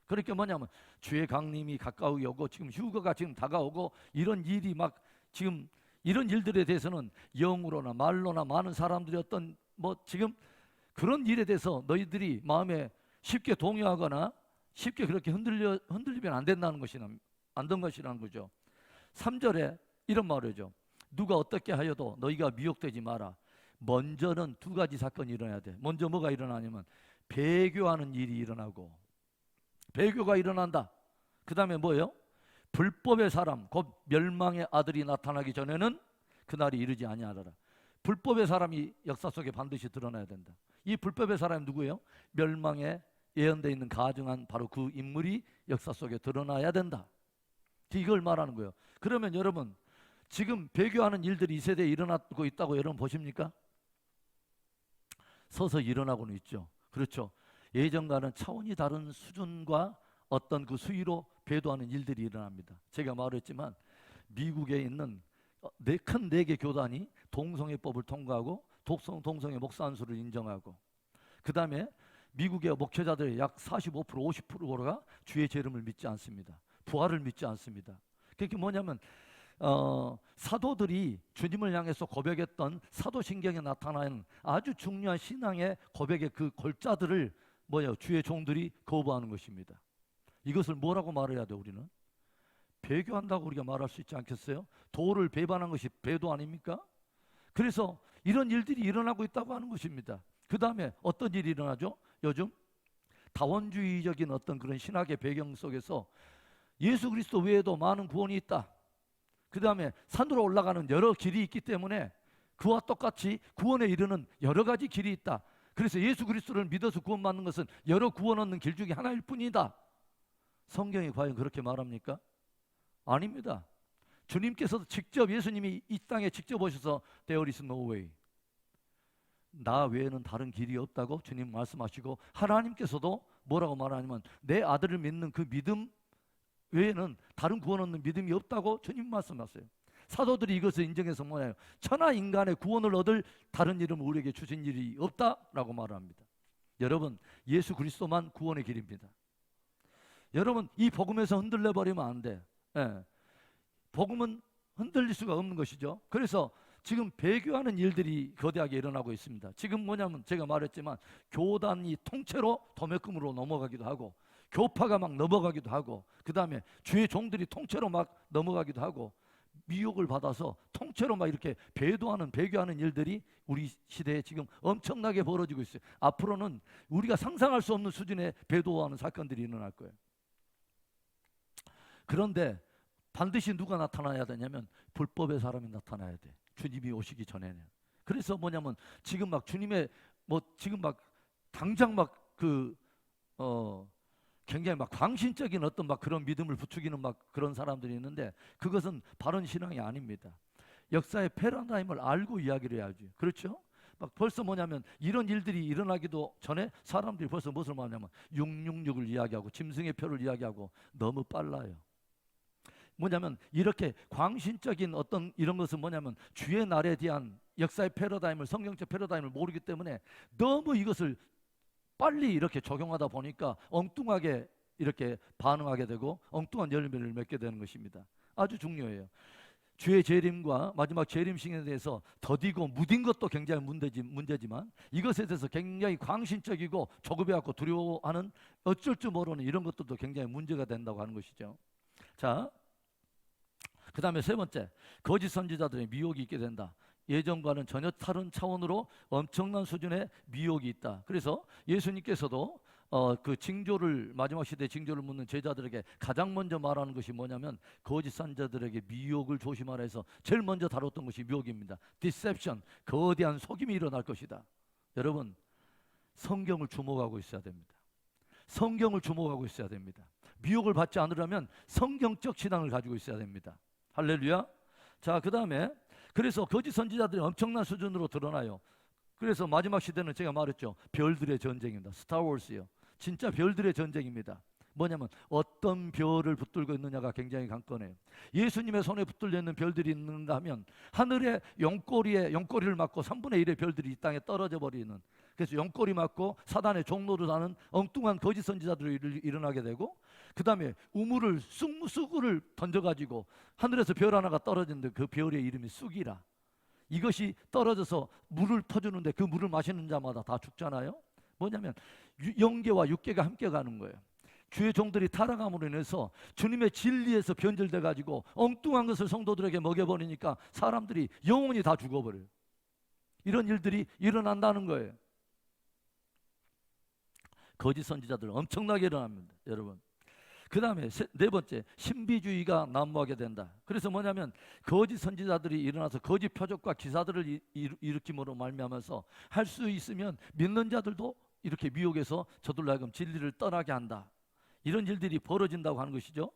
그러니까 뭐냐면 주의 강림이 가까이 오고 지금 휴거가 지금 다가오고 이런 일이 막 지금 이런 일들에 대해서는 영으로나 말로나 많은 사람들이 어떤 뭐 지금 그런 일에 대해서 너희들이 마음에 쉽게 동요하거나 쉽게 그렇게 흔들리면 안 된다는 것이라는 거죠. 3절에 이런 말이죠. 누가 어떻게 하여도 너희가 미혹되지 마라. 먼저는 두 가지 사건이 일어나야 돼. 먼저 뭐가 일어나냐면 배교하는 일이 일어나고, 배교가 일어난다. 그 다음에 뭐예요? 불법의 사람, 곧 멸망의 아들이 나타나기 전에는 그날이 이르지 아니하리라. 불법의 사람이 역사 속에 반드시 드러나야 된다. 이 불법의 사람이 누구예요? 멸망에 예언되어 있는 가증한 바로 그 인물이 역사 속에 드러나야 된다. 이걸 말하는 거예요. 그러면 여러분, 지금 배교하는 일들이 이 세대에 일어나고 있다고 여러분 보십니까? 서서 일어나고는 있죠. 그렇죠. 예전과는 차원이 다른 수준과 어떤 그 수위로 배도하는 일들이 일어납니다. 제가 말했지만 미국에 있는 큰 4개 교단이 동성애법을 통과하고 동성애 목사 안수를 인정하고, 그 다음에 미국의 목회자들의 약 45% 50%가 주의 이름을 믿지 않습니다. 부활을 믿지 않습니다. 그게 뭐냐면 사도들이 주님을 향해서 고백했던 사도신경에 나타나는 아주 중요한 신앙의 고백의 그 골자들을 주의 종들이 거부하는 것입니다. 이것을 뭐라고 말해야 돼? 우리는 배교한다고 우리가 말할 수 있지 않겠어요? 도를 배반한 것이 배도 아닙니까? 그래서 이런 일들이 일어나고 있다고 하는 것입니다. 그 다음에 어떤 일이 일어나죠? 요즘 다원주의적인 어떤 그런 신학의 배경 속에서 예수 그리스도 외에도 많은 구원이 있다. 그 다음에 산으로 올라가는 여러 길이 있기 때문에 그와 똑같이 구원에 이르는 여러 가지 길이 있다. 그래서 예수 그리스도를 믿어서 구원받는 것은 여러 구원 얻는 길 중에 하나일 뿐이다. 성경이 과연 그렇게 말합니까? 아닙니다. 주님께서도 직접, 예수님이 이 땅에 직접 오셔서 There is no way, 나 외에는 다른 길이 없다고 주님 말씀하시고, 하나님께서도 뭐라고 말하냐면 내 아들을 믿는 그 믿음 외에는 다른 구원 얻는 믿음이 없다고 주님 말씀하세요. 사도들이 이것을 인정해서 뭐예요? 천하 인간의 구원을 얻을 다른 이름을 우리에게 주신 일이 없다라고 말합니다. 여러분, 예수 그리스도만 구원의 길입니다. 여러분, 이 복음에서 흔들려 버리면 안 돼. 복음은 흔들릴 수가 없는 것이죠. 그래서 지금 배교하는 일들이 거대하게 일어나고 있습니다. 지금 뭐냐면 제가 말했지만 교단이 통째로 도매금으로 넘어가기도 하고, 교파가 막 넘어가기도 하고, 그 다음에 주의 종들이 통째로 막 넘어가기도 하고, 미혹을 받아서 통째로 막 이렇게 배교하는 일들이 우리 시대에 지금 엄청나게 벌어지고 있어요. 앞으로는 우리가 상상할 수 없는 수준의 배도하는 사건들이 일어날 거예요. 그런데 반드시 누가 나타나야 되냐면 불법의 사람이 나타나야 돼. 주님이 오시기 전에는. 그래서 뭐냐면 지금 막 주님의 지금 막 당장 막 굉장히 막 광신적인 어떤 막 그런 믿음을 부추기는 막 그런 사람들이 있는데 그것은 바른 신앙이 아닙니다. 역사의 패러다임을 알고 이야기를 해야지. 그렇죠? 막 벌써 뭐냐면 이런 일들이 일어나기도 전에 사람들이 벌써 무엇을 말하냐면 666을 이야기하고 짐승의 표를 이야기하고 너무 빨라요. 뭐냐면 이렇게 광신적인 어떤 이런 것은 뭐냐면 주의 날에 대한 역사의 패러다임을 성경적 패러다임을 모르기 때문에 너무 이것을 빨리 이렇게 적용하다 보니까 엉뚱하게 이렇게 반응하게 되고 엉뚱한 열매를 맺게 되는 것입니다. 아주 중요해요. 주의 재림과 마지막 재림식에 대해서 더디고 무딘 것도 굉장히 문제지만 이것에 대해서 굉장히 광신적이고 조급해갖고 두려워하는 어쩔 줄 모르는 이런 것들도 굉장히 문제가 된다고 하는 것이죠. 자, 그 다음에 세 번째, 거짓 선지자들의 미혹이 있게 된다. 예전과는 전혀 다른 차원으로 엄청난 수준의 미혹이 있다. 그래서 예수님께서도 그 징조를 마지막 시대 징조를 묻는 제자들에게 가장 먼저 말하는 것이 뭐냐면 거짓 선지자들에게 미혹을 조심하라 해서 제일 먼저 다뤘던 것이 미혹입니다. 디셉션, 거대한 속임이 일어날 것이다. 여러분, 성경을 주목하고 있어야 됩니다. 성경을 주목하고 있어야 됩니다. 미혹을 받지 않으려면 성경적 신앙을 가지고 있어야 됩니다. 할렐루야. 자, 그 다음에 그래서 거짓 선지자들이 엄청난 수준으로 드러나요. 그래서 마지막 시대는 제가 말했죠. 별들의 전쟁입니다. 스타워즈요. 진짜 별들의 전쟁입니다. 뭐냐면 어떤 별을 붙들고 있느냐가 굉장히 관건해요. 예수님의 손에 붙들려 있는 별들이 있는가 하면 하늘의 용꼬리를 맞고 3분의 1의 별들이 이 땅에 떨어져 버리는, 그래서 용꼬리 맞고 사단의 종로를 하는 엉뚱한 거짓 선지자들이 일어나게 되고, 그 다음에 우물을 쑥을 던져가지고 하늘에서 별 하나가 떨어지는데 그 별의 이름이 쑥이라. 이것이 떨어져서 물을 터주는데 그 물을 마시는 자마다 다 죽잖아요. 뭐냐면 영계와 육계가 함께 가는 거예요. 주의 종들이 타락함으로 인해서 주님의 진리에서 변질돼 가지고 엉뚱한 것을 성도들에게 먹여버리니까 사람들이 영원히 다 죽어버려요. 이런 일들이 일어난다는 거예요. 거짓 선지자들 엄청나게 일어납니다, 여러분. 그 다음에 네 번째, 신비주의가 난무하게 된다. 그래서 뭐냐면 거짓 선지자들이 일어나서 거짓 표적과 기사들을 일으킴으로 말미암아서 할 수 있으면 믿는 자들도 이렇게 미혹해서 저들로 하여금 진리를 떠나게 한다. 이런 일들이 벌어진다고 하는 것이죠.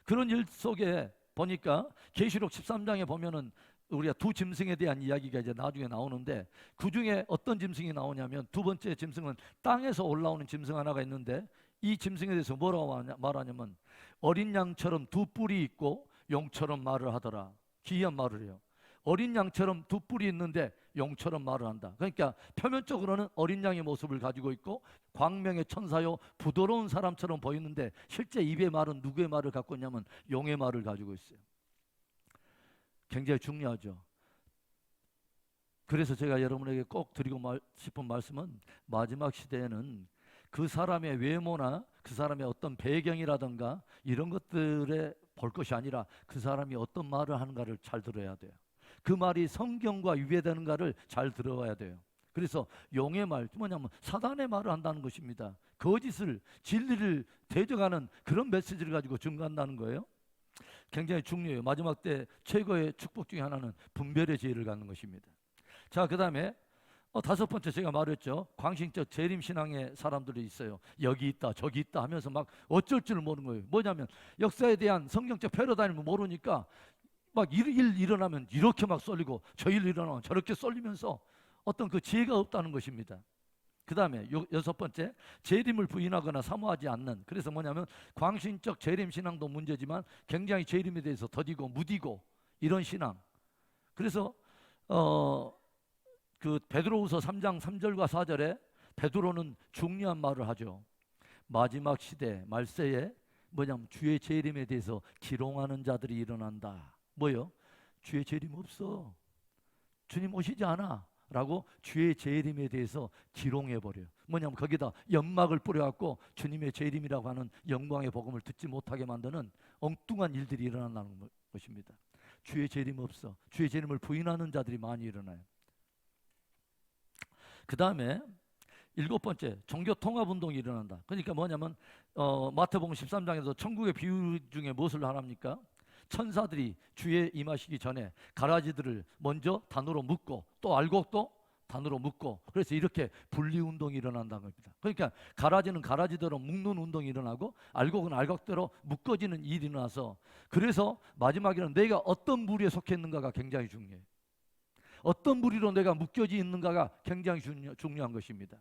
그런 일 속에 보니까 계시록 13장에 보면은 우리가 두 짐승에 대한 이야기가 이제 나중에 나오는데, 그 중에 어떤 짐승이 나오냐면 두 번째 짐승은 땅에서 올라오는 짐승 하나가 있는데, 이 짐승에 대해서 뭐라고 말하냐면 어린 양처럼 두 뿔이 있고 용처럼 말을 하더라. 기이한 말을 해요. 어린 양처럼 두 뿔이 있는데 용처럼 말을 한다. 그러니까 표면적으로는 어린 양의 모습을 가지고 있고 광명의 천사요 부드러운 사람처럼 보이는데 실제 입의 말은 누구의 말을 갖고 있냐면 용의 말을 가지고 있어요. 굉장히 중요하죠. 그래서 제가 여러분에게 꼭 드리고 싶은 말씀은 마지막 시대에는 그 사람의 외모나 그 사람의 어떤 배경이라든가 이런 것들에 볼 것이 아니라 그 사람이 어떤 말을 하는가를 잘 들어야 돼요. 그 말이 성경과 위배되는가를 잘 들어야 돼요. 그래서 용의 말, 뭐냐면 사단의 말을 한다는 것입니다. 거짓을, 진리를 대적하는 그런 메시지를 가지고 증거한다는 거예요. 굉장히 중요해요. 마지막 때 최고의 축복 중에 하나는 분별의 지혜를 갖는 것입니다. 자, 그 다음에 다섯 번째, 제가 말했죠. 광신적 재림신앙의 사람들이 있어요. 여기 있다 저기 있다 하면서 막 어쩔 줄 모르는 거예요. 뭐냐면 역사에 대한 성경적 패러다임을 모르니까 막 일 일어나면 이렇게 막 쏠리고 저 일 일어나면 저렇게 쏠리면서 어떤 그 지혜가 없다는 것입니다. 그 다음에 여섯 번째, 재림을 부인하거나 사모하지 않는, 그래서 뭐냐면 광신적 재림신앙도 문제지만 굉장히 재림에 대해서 더디고 무디고 이런 신앙. 그래서 그 베드로후서 3장 3절과 4절에 베드로는 중요한 말을 하죠. 마지막 시대 말세에 뭐냐면 주의 재림에 대해서 기롱하는 자들이 일어난다. 뭐요? 주의 재림 없어, 주님 오시지 않아 라고 주의 재림에 대해서 기롱해버려요. 뭐냐면 거기다 연막을 뿌려갖고 주님의 재림이라고 하는 영광의 복음을 듣지 못하게 만드는 엉뚱한 일들이 일어난다는 것입니다. 주의 재림 없어, 주의 재림을 부인하는 자들이 많이 일어나요. 그 다음에 일곱 번째, 종교 통합 운동이 일어난다. 그러니까 뭐냐면 마태복음 13장에서 천국의 비유 중에 무엇을 하랍니까? 천사들이 주에 임하시기 전에 가라지들을 먼저 단으로 묶고 또 알곡도 단으로 묶고, 그래서 이렇게 분리운동이 일어난다는 겁니다. 그러니까 가라지는 가라지대로 묶는 운동이 일어나고 알곡은 알곡대로 묶어지는 일이 일어나서, 그래서 마지막에는 내가 어떤 무리에 속해 있는가가 굉장히 중요해요. 어떤 무리로 내가 묶여져 있는가가 굉장히 중요한 것입니다.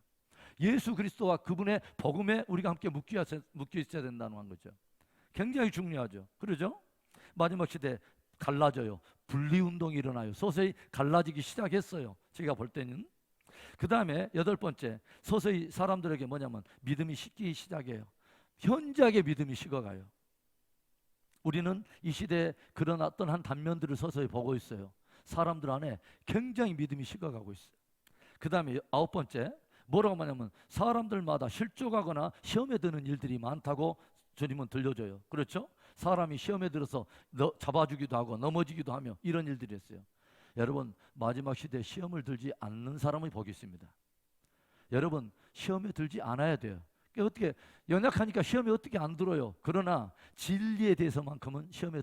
예수 그리스도와 그분의 복음에 우리가 함께 묶여 있어야 된다는 거죠. 굉장히 중요하죠. 그러죠? 마지막 시대 갈라져요. 분리운동이 일어나요. 서서히 갈라지기 시작했어요. 제가 볼 때는. 그 다음에 8번째, 서서히 사람들에게 뭐냐면 믿음이 식기 시작해요. 현저하게 믿음이 식어가요. 우리는 이 시대에 그런 어떤 한 단면들을 서서히 보고 있어요. 사람들 안에 굉장히 믿음이 식어가고 있어요. 그 다음에 9번째, 뭐라고 말하냐면 사람들마다 실족하거나 시험에 드는 일들이 많다고 주님은 들려줘요. 그렇죠? 사람이 시험에 들어서 잡아주기도 하고 넘어지기도 하며 이런 일들이 있어요. 여러분, 마지막 시대에 시험을 들지 않는 사람의 복이 있습니다. 여러분, 시험에 들지 않아야 돼요. 어떻게 연약하니까 시험에 어떻게 안 들어요. 그러나 진리에 대해서만큼은 시험에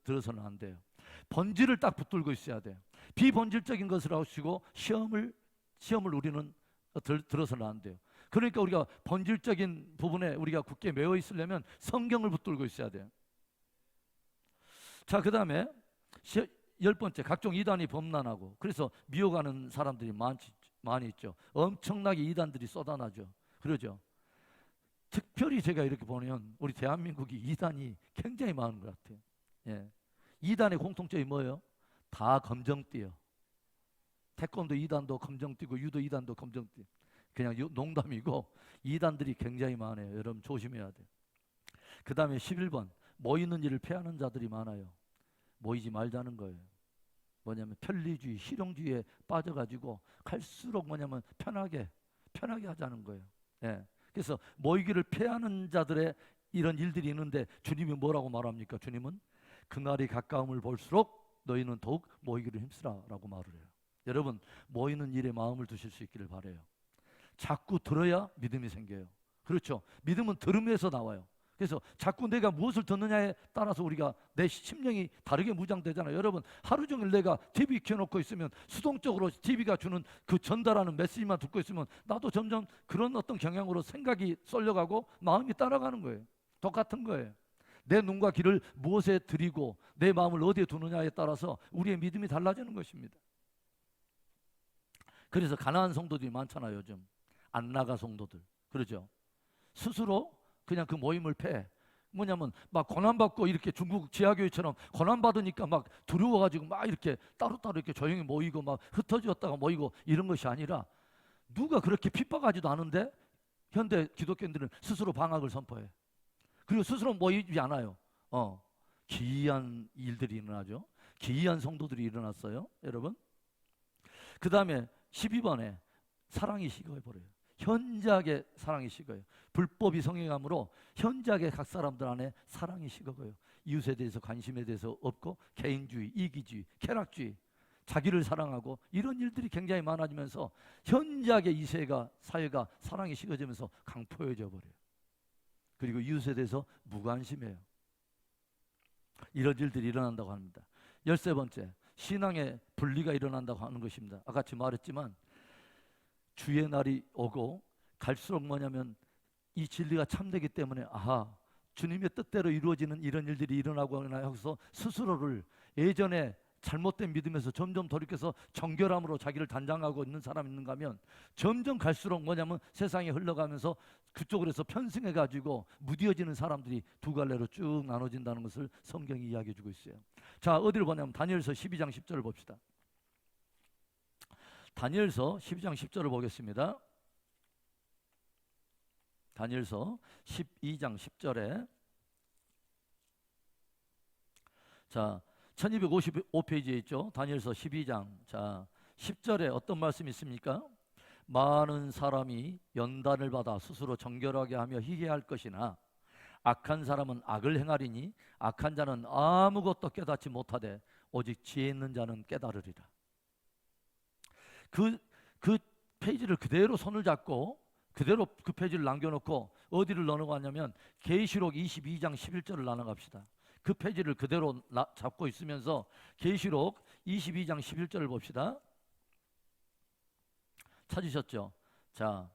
들어서는 안 돼요. 본질을 딱 붙들고 있어야 돼요. 비본질적인 것을 하시고 시험을 우리는 들어서는 안 돼요. 그러니까 우리가 본질적인 부분에 우리가 굳게 매어 있으려면 성경을 붙들고 있어야 돼요. 자, 그 다음에 10번째, 각종 이단이 범람하고, 그래서 미혹하는 사람들이 많이 있죠. 엄청나게 이단들이 쏟아나죠. 그러죠. 특별히 제가 이렇게 보면 우리 대한민국이 이단이 굉장히 많은 것 같아요. 예. 이단의 공통점이 뭐예요? 다 검정띠요. 태권도 이단도 검정띠고 유도 이단도 검정띠. 그냥 농담이고 이단들이 굉장히 많아요. 여러분 조심해야 돼요. 그 다음에 11번, 모이는 일을 패하는 자들이 많아요. 모이지 말자는 거예요. 뭐냐면 편리주의, 실용주의에 빠져가지고 갈수록 뭐냐면 편하게 하자는 거예요. 예. 그래서 모이기를 패하는 자들의 이런 일들이 있는데 주님이 뭐라고 말합니까? 주님은 그날이 가까움을 볼수록 너희는 더욱 모이기를 힘쓰라라고 말을 해요. 여러분, 모이는 일에 마음을 두실 수 있기를 바라요. 자꾸 들어야 믿음이 생겨요. 그렇죠? 믿음은 들음에서 나와요. 그래서 자꾸 내가 무엇을 듣느냐에 따라서 우리가 내 심령이 다르게 무장되잖아요. 여러분, 하루 종일 내가 TV 켜놓고 있으면 수동적으로 TV가 주는 그 전달하는 메시지만 듣고 있으면 나도 점점 그런 어떤 경향으로 생각이 쏠려가고 마음이 따라가는 거예요. 똑같은 거예요. 내 눈과 귀를 무엇에 들이고 내 마음을 어디에 두느냐에 따라서 우리의 믿음이 달라지는 것입니다. 그래서 가난한 성도들이 많잖아요. 요즘 안 나가 성도들. 그러죠? 스스로 그냥 그 모임을 패. 뭐냐면 막 고난받고 이렇게 중국 지하교회처럼 고난받으니까 막 두려워가지고 막 이렇게 따로따로 이렇게 조용히 모이고 막 흩어졌다가 모이고 이런 것이 아니라, 누가 그렇게 핍박하지도 않은데 현대 기독교인들은 스스로 방학을 선포해. 그리고 스스로 모이지 않아요. 기이한 일들이 일어나죠. 기이한 성도들이 일어났어요. 여러분. 그 다음에 12번에 사랑이 식어버려요. 현저하게 사랑이 식어요. 불법이 성행함으로 현저하게 각 사람들 안에 사랑이 식어가요. 이웃에 대해서 관심에 대해서 없고 개인주의, 이기주의, 쾌락주의, 자기를 사랑하고 이런 일들이 굉장히 많아지면서 현저하게 이 사회가 사랑이 식어지면서 강포해져 버려요. 그리고 이웃에 대해서 무관심해요. 이런 일들이 일어난다고 합니다. 13번째, 신앙의 분리가 일어난다고 하는 것입니다. 아까 같이 말했지만 주의 날이 오고 갈수록 뭐냐면 이 진리가 참되기 때문에 주님의 뜻대로 이루어지는 이런 일들이 일어나고 해서 스스로를 예전에 잘못된 믿음에서 점점 돌이켜서 정결함으로 자기를 단장하고 있는 사람이 있는가 하면 점점 갈수록 뭐냐면 세상에 흘러가면서 그쪽으로서 편승해가지고 무뎌지는 사람들이 두 갈래로 쭉 나눠진다는 것을 성경이 이야기해 주고 있어요. 자, 어디를 보냐면 다니엘서 12장 10절을 봅시다. 다니엘서 12장 10절을 보겠습니다. 다니엘서 12장 10절에 자 1255페이지에 있죠. 다니엘서 12장 자 10절에 어떤 말씀이 있습니까? 많은 사람이 연단을 받아 스스로 정결하게 하며 희귀할 것이나 악한 사람은 악을 행하리니 악한 자는 아무것도 깨닫지 못하되 오직 지혜 있는 자는 깨달으리라. 그 페이지를 그대로 손을 잡고 그대로 그 페이지를 남겨놓고 어디를 넣어가냐면 계시록 22장 11절을 나눠갑시다. 그 페이지를 그대로 잡고 있으면서 계시록 22장 11절을 봅시다. 찾으셨죠? 자,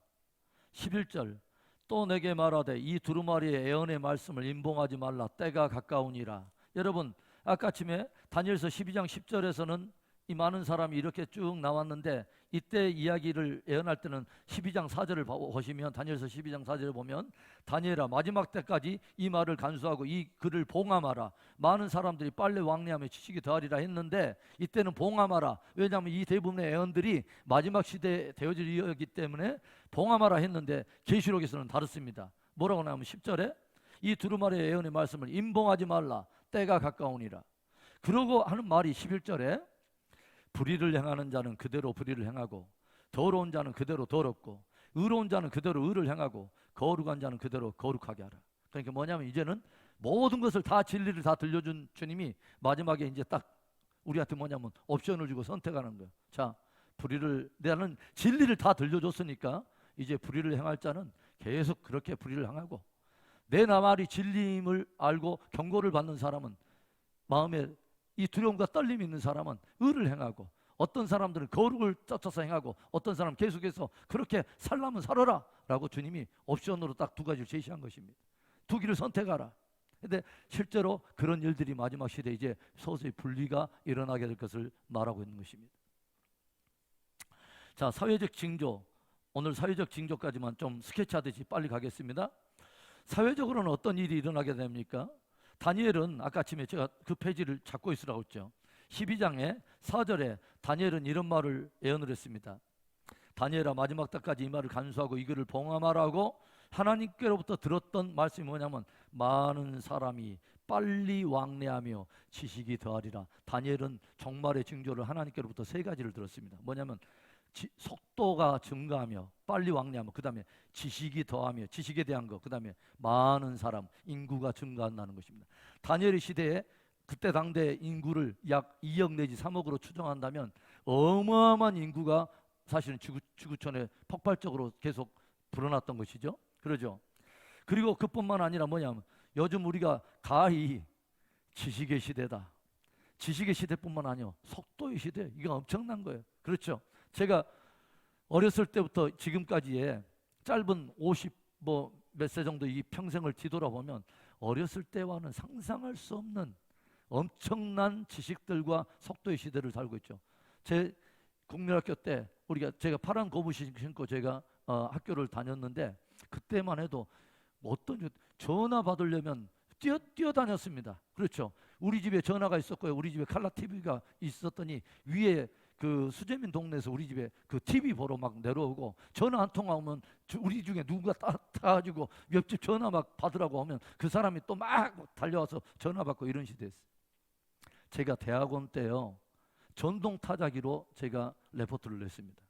11절 또 내게 말하되 이 두루마리의 예언의 말씀을 임봉하지 말라 때가 가까우니라. 여러분 아까 아침에 다니엘서 12장 10절에서는 이 많은 사람이 이렇게 쭉 나왔는데 이때 이야기를 예언할 때는 12장 4절을 보시면 다니엘서 12장 4절을 보면 다니엘아 마지막 때까지 이 말을 간수하고 이 글을 봉함하라. 많은 사람들이 빨리 왕래하며 지식이 더하리라 했는데 이때는 봉함하라. 왜냐하면 이 대부분의 예언들이 마지막 시대에 되어지기 때문에 봉함하라 했는데 계시록에서는 다릅니다. 뭐라고 나오면 10절에 이 두루마리의 예언의 말씀을 임봉하지 말라 때가 가까우니라. 그러고 하는 말이 11절에 불의를 행하는 자는 그대로 불의를 행하고 더러운 자는 그대로 더럽고 의로운 자는 그대로 의를 행하고 거룩한 자는 그대로 거룩하게 하라. 그러니까 뭐냐면 이제는 모든 것을 다 진리를 다 들려준 주님이 마지막에 이제 딱 우리한테 뭐냐면 옵션을 주고 선택하는 거예요. 자, 불의를 나는 진리를 다 들려줬으니까 이제 불의를 행할 자는 계속 그렇게 불의를 행하고 내 말이 진리임을 알고 경고를 받는 사람은 마음에 이 두려움과 떨림이 있는 사람은 의를 행하고 어떤 사람들은 거룩을 쫓아서 행하고 어떤 사람은 계속해서 그렇게 살라면 살아라 라고 주님이 옵션으로 딱 두 가지를 제시한 것입니다. 두 길을 선택하라. 근데 실제로 그런 일들이 마지막 시대에 이제 서서히 분리가 일어나게 될 것을 말하고 있는 것입니다. 자, 사회적 징조. 오늘 사회적 징조까지만 좀 스케치하듯이 빨리 가겠습니다. 사회적으로는 어떤 일이 일어나게 됩니까? 다니엘은 아까 아침에 제가 그 페이지를 잡고 있으라고 했죠. 12장의 4절에 다니엘은 이런 말을 예언을 했습니다. 다니엘아 마지막 때까지 이 말을 간수하고 이 글을 봉함하라고 하나님께로부터 들었던 말씀이 뭐냐면 많은 사람이 빨리 왕래하며 지식이 더하리라. 다니엘은 종말의 징조를 하나님께로부터 세 가지를 들었습니다. 뭐냐면 속도가 증가하며 빨리 왕래하며 그 다음에 지식이 더하며 지식에 대한 것 그 다음에 많은 사람 인구가 증가한다는 것입니다. 다니엘의 시대에 그때 당대 인구를 약 2억 내지 3억으로 추정한다면 어마어마한 인구가 사실은 지구촌에 폭발적으로 계속 불어났던 것이죠. 그러죠. 그리고 그뿐만 아니라 뭐냐면 요즘 우리가 가히 지식의 시대다. 지식의 시대뿐만 아니라 속도의 시대. 이거 엄청난 거예요. 그렇죠. 제가 어렸을 때부터 지금까지의 짧은 50 몇 세 정도 이 평생을 뒤돌아보면 어렸을 때와는 상상할 수 없는 엄청난 지식들과 속도의 시대를 살고 있죠. 제 국민학교 때 제가 파란 고무 신고 제가 학교를 다녔는데 그때만 해도 어떤 전화 받으려면 뛰어다녔습니다. 그렇죠. 우리 집에 전화가 있었고요. 우리 집에 칼라 TV가 있었더니 위에 그 수재민 동네에서 우리 집에 그 TV 보러 막 내려오고 전화 한 통 오면 우리 중에 누군가 따가지고 옆집 전화 막 받으라고 하면 그 사람이 또 막 달려와서 전화 받고 이런 시대였어요. 제가 대학원 때요 전동 타자기로 제가 레포트를 냈습니다.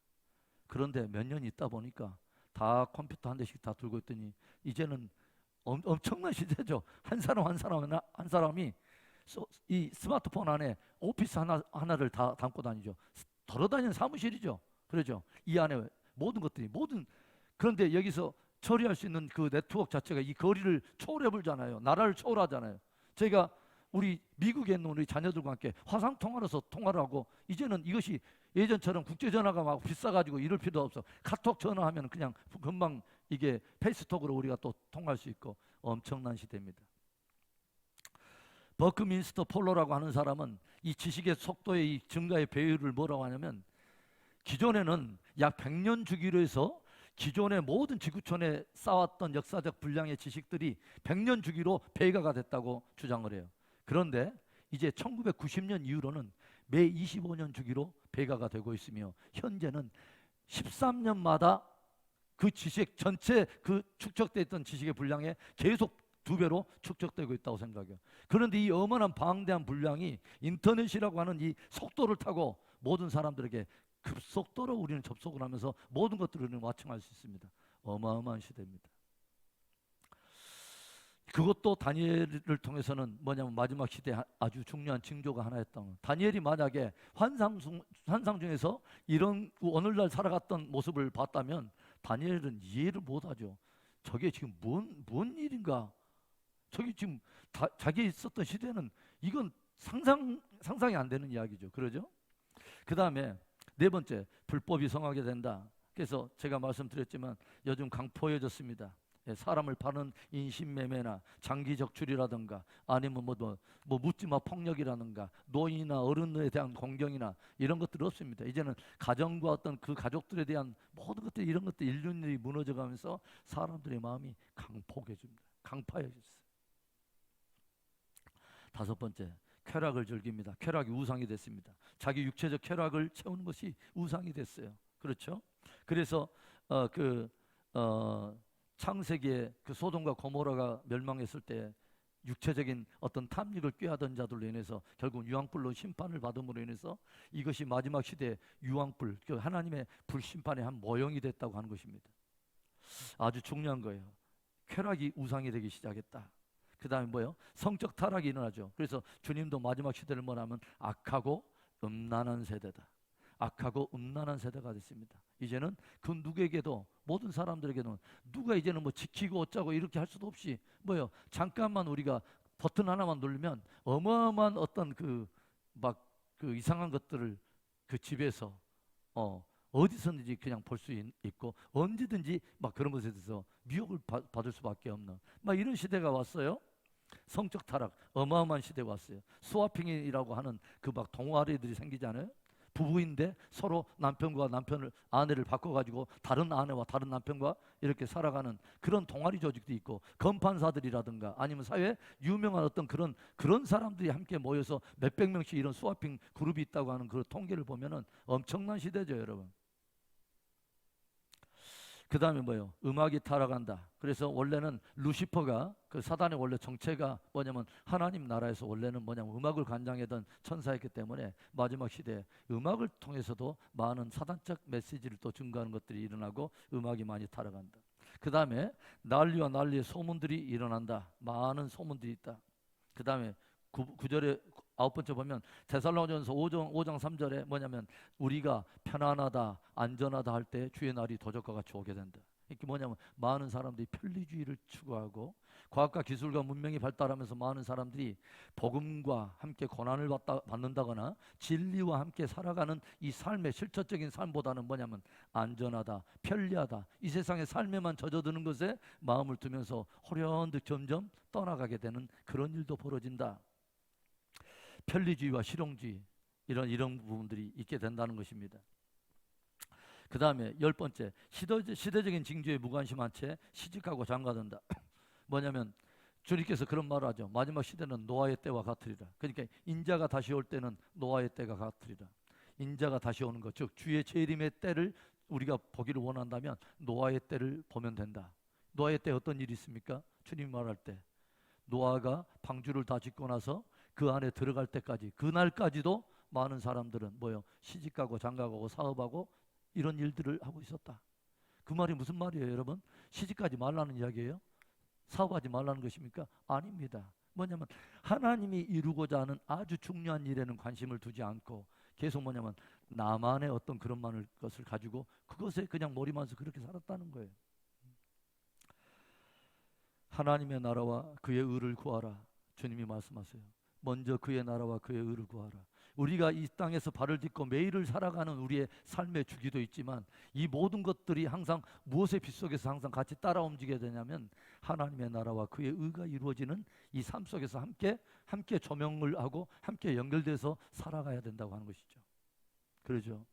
그런데 몇 년 있다 보니까 다 컴퓨터 한 대씩 다 들고 있더니 이제는 엄청난 시대죠. 한 사람이 이 스마트폰 안에 오피스 하나를 다 담고 다니죠. 돌아다니는 사무실이죠. 그러죠. 이 안에 모든 것들이 그런데 여기서 처리할 수 있는 그 네트워크 자체가 이 거리를 초월해 불잖아요. 나라를 초월하잖아요. 제가 우리 미국에 있는 우리 자녀들과 함께 화상 통화로서 통화를 하고 이제는 이것이 예전처럼 국제 전화가 막 비싸가지고 이럴 필요도 없어. 카톡 전화하면 그냥 금방 이게 페이스톡으로 우리가 또 통화할 수 있고 엄청난 시대입니다. 버크민스터 폴로라고 하는 사람은 이 지식의 속도의 이 증가의 배율을 뭐라고 하냐면 기존에는 약 100년 주기로 해서 기존의 모든 지구촌에 쌓았던 역사적 분량의 지식들이 100년 주기로 배가가 됐다고 주장을 해요. 그런데 이제 1990년 이후로는 매 25년 주기로 배가가 되고 있으며 현재는 13년마다 그 지식 전체 그 축적되어 있던 지식의 분량에 계속 2배로 축적되고 있다고 생각해요. 그런데 이 어마어마한 방대한 분량이 인터넷이라고 하는 이 속도를 타고 모든 사람들에게 급속도로 우리는 접속을 하면서 모든 것들을 우리는 와청할 수 있습니다. 어마어마한 시대입니다. 그것도 다니엘을 통해서는 뭐냐면 마지막 시대에 아주 중요한 징조가 하나였던 다니엘이 만약에 환상 중에서 이런 오늘날 살아갔던 모습을 봤다면 다니엘은 이해를 못하죠. 저게 지금 뭔 일인가? 저기 지금 자기 있었던 시대는 이건 상상이 안 되는 이야기죠. 그러죠? 그 다음에 네 번째 불법이 성하게 된다. 그래서 제가 말씀드렸지만 요즘 강포해졌습니다. 예, 사람을 파는 인신매매나 장기 적출이라든가 아니면 뭐 묻지마 폭력이라든가 노인이나 어른에 대한 공경이나 이런 것들이 없습니다. 이제는 가정과 어떤 그 가족들에 대한 모든 것들, 이런 것들, 인륜이 무너져가면서 사람들의 마음이 강폭해집니다. 강파해졌어요. 다섯 번째, 쾌락을 즐깁니다. 쾌락이 우상이 됐습니다. 자기 육체적 쾌락을 채우는 것이 우상이 됐어요. 그렇죠? 그래서 창세기에 그 소돔과 고모라가 멸망했을 때 육체적인 어떤 탐닉을 꾀하던 자들로 인해서 결국 유황불로 심판을 받음으로 인해서 이것이 마지막 시대의 유황불, 그 하나님의 불심판의 한 모형이 됐다고 하는 것입니다. 아주 중요한 거예요. 쾌락이 우상이 되기 시작했다. 그 다음에 뭐예요? 성적 타락이 일어나죠. 그래서 주님도 마지막 시대를 뭐냐면 악하고 음란한 세대다. 악하고 음란한 세대가 됐습니다. 이제는 그 누구에게도, 모든 사람들에게는 누가 이제는 뭐 지키고 어쩌고 이렇게 할 수도 없이 뭐예요? 잠깐만 우리가 버튼 하나만 누르면 어마어마한 어떤 그 이상한 것들을 그 집에서 어디서든지 그냥 볼 수 있고 언제든지 막 그런 것에 대해서 미혹을 받을 수밖에 없는 막 이런 시대가 왔어요. 성적 타락 어마어마한 시대가 왔어요. 스와핑이라고 하는 그 막 동아리들이 생기잖아요. 부부인데 서로 아내를 바꿔가지고 다른 아내와 다른 남편과 이렇게 살아가는 그런 동아리 조직도 있고, 건판사들이라든가 아니면 사회에 유명한 어떤 그런 사람들이 함께 모여서 몇백 명씩 이런 스와핑 그룹이 있다고 하는 그 통계를 보면은 엄청난 시대죠, 여러분. 그 다음에 뭐예요? 음악이 타락한다. 그래서 원래는 루시퍼가, 그 사단의 원래 정체가 뭐냐면 하나님 나라에서 원래는 뭐냐면 음악을 관장하던 천사였기 때문에 마지막 시대에 음악을 통해서도 많은 사단적 메시지를 또 증거하는 것들이 일어나고 음악이 많이 타락한다. 그 다음에 난리와 난리의 소문들이 일어난다. 많은 소문들이 있다. 그 다음에 9절에 아홉 번째 보면 데살로니가전서 5장 3절에 뭐냐면 우리가 편안하다 안전하다 할 때 주의 날이 도적과 같이 오게 된다. 이게 뭐냐면 많은 사람들이 편리주의를 추구하고 과학과 기술과 문명이 발달하면서 많은 사람들이 복음과 함께 고난을 받는다거나 진리와 함께 살아가는 이 삶의 실천적인 삶보다는 뭐냐면 안전하다 편리하다 이 세상의 삶에만 젖어드는 것에 마음을 두면서 호련히 점점 떠나가게 되는 그런 일도 벌어진다. 편리주의와 실용주의 이런 부분들이 있게 된다는 것입니다. 그 다음에 열 번째, 시대적인 징조에 무관심한 채 시집가고 장가든다. 뭐냐면 주님께서 그런 말을 하죠. 마지막 시대는 노아의 때와 같으리라. 그러니까 인자가 다시 올 때는 노아의 때가 같으리라. 인자가 다시 오는 것, 즉 주의 재림의 때를 우리가 보기를 원한다면 노아의 때를 보면 된다. 노아의 때 어떤 일이 있습니까? 주님 말할 때 노아가 방주를 다 짓고 나서 그 안에 들어갈 때까지, 그날까지도 많은 사람들은 뭐요? 시집가고 장가가고 사업하고 이런 일들을 하고 있었다. 그 말이 무슨 말이에요, 여러분? 시집가지 말라는 이야기예요? 사업하지 말라는 것입니까? 아닙니다. 뭐냐면 하나님이 이루고자 하는 아주 중요한 일에는 관심을 두지 않고 계속 뭐냐면 나만의 어떤 그런 것을 가지고 그것에 그냥 머리만서 그렇게 살았다는 거예요. 하나님의 나라와 그의 의를 구하라. 주님이 말씀하세요. 먼저 그의 나라와 그의 의를 구하라. 우리가 이 땅에서 발을 딛고 매일을 살아가는 우리의 삶의 주기도 있지만 이 모든 것들이 항상 무엇의 빗속에서 항상 같이 따라 움직여야 되냐면 하나님의 나라와 그의 의가 이루어지는 이 삶 속에서 함께 조명을 하고 함께 연결돼서 살아가야 된다고 하는 것이죠. 그러죠.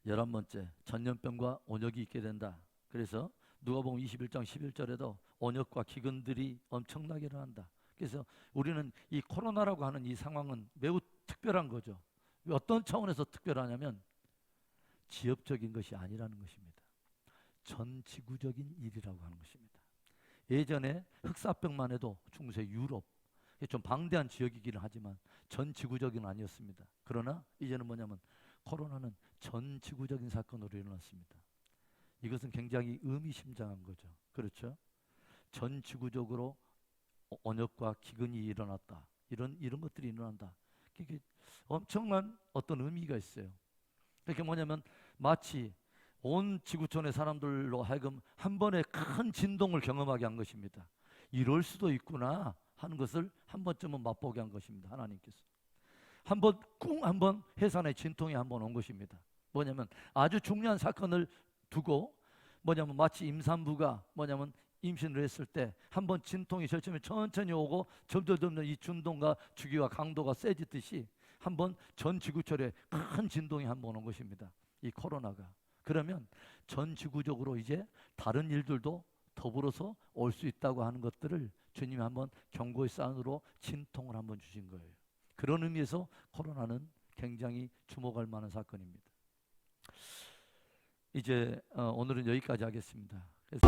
11번째, 전염병과 온역이 있게 된다. 그래서 누가복음 21장 11절에도 온역과 기근들이 엄청나게 일어난다. 그래서 우리는 이 코로나라고 하는 이 상황은 매우 특별한 거죠. 어떤 차원에서 특별하냐면 지역적인 것이 아니라는 것입니다. 전 지구적인 일이라고 하는 것입니다. 예전에 흑사병만 해도 중세 유럽, 좀 방대한 지역이기는 하지만 전 지구적인 아니었습니다. 그러나 이제는 뭐냐면 코로나는 전 지구적인 사건으로 일어났습니다. 이것은 굉장히 의미심장한 거죠. 그렇죠? 전 지구적으로 언역과 기근이 일어났다. 이런 것들이 일어난다. 이게 엄청난 어떤 의미가 있어요. 그게 뭐냐면 마치 온 지구촌의 사람들로 하여금 한 번에 큰 진동을 경험하게 한 것입니다. 이럴 수도 있구나 하는 것을 한 번쯤은 맛보게 한 것입니다. 하나님께서. 한번 해산의 진통이 한번 온 것입니다. 뭐냐면 아주 중요한 사건을 두고 뭐냐면 마치 임산부가 뭐냐면 임신을 했을 때 한번 진통이 절정면 천천히 오고 점점 이 진동과 주기와 강도가 세지듯이 한번 전 지구촌에 큰 진동이 한번 오는 것입니다. 이 코로나가. 그러면 전 지구적으로 이제 다른 일들도 더불어서 올 수 있다고 하는 것들을 주님이 한번 경고의 사인으로 진통을 한번 주신 거예요. 그런 의미에서 코로나는 굉장히 주목할 만한 사건입니다. 이제 오늘은 여기까지 하겠습니다. 그래서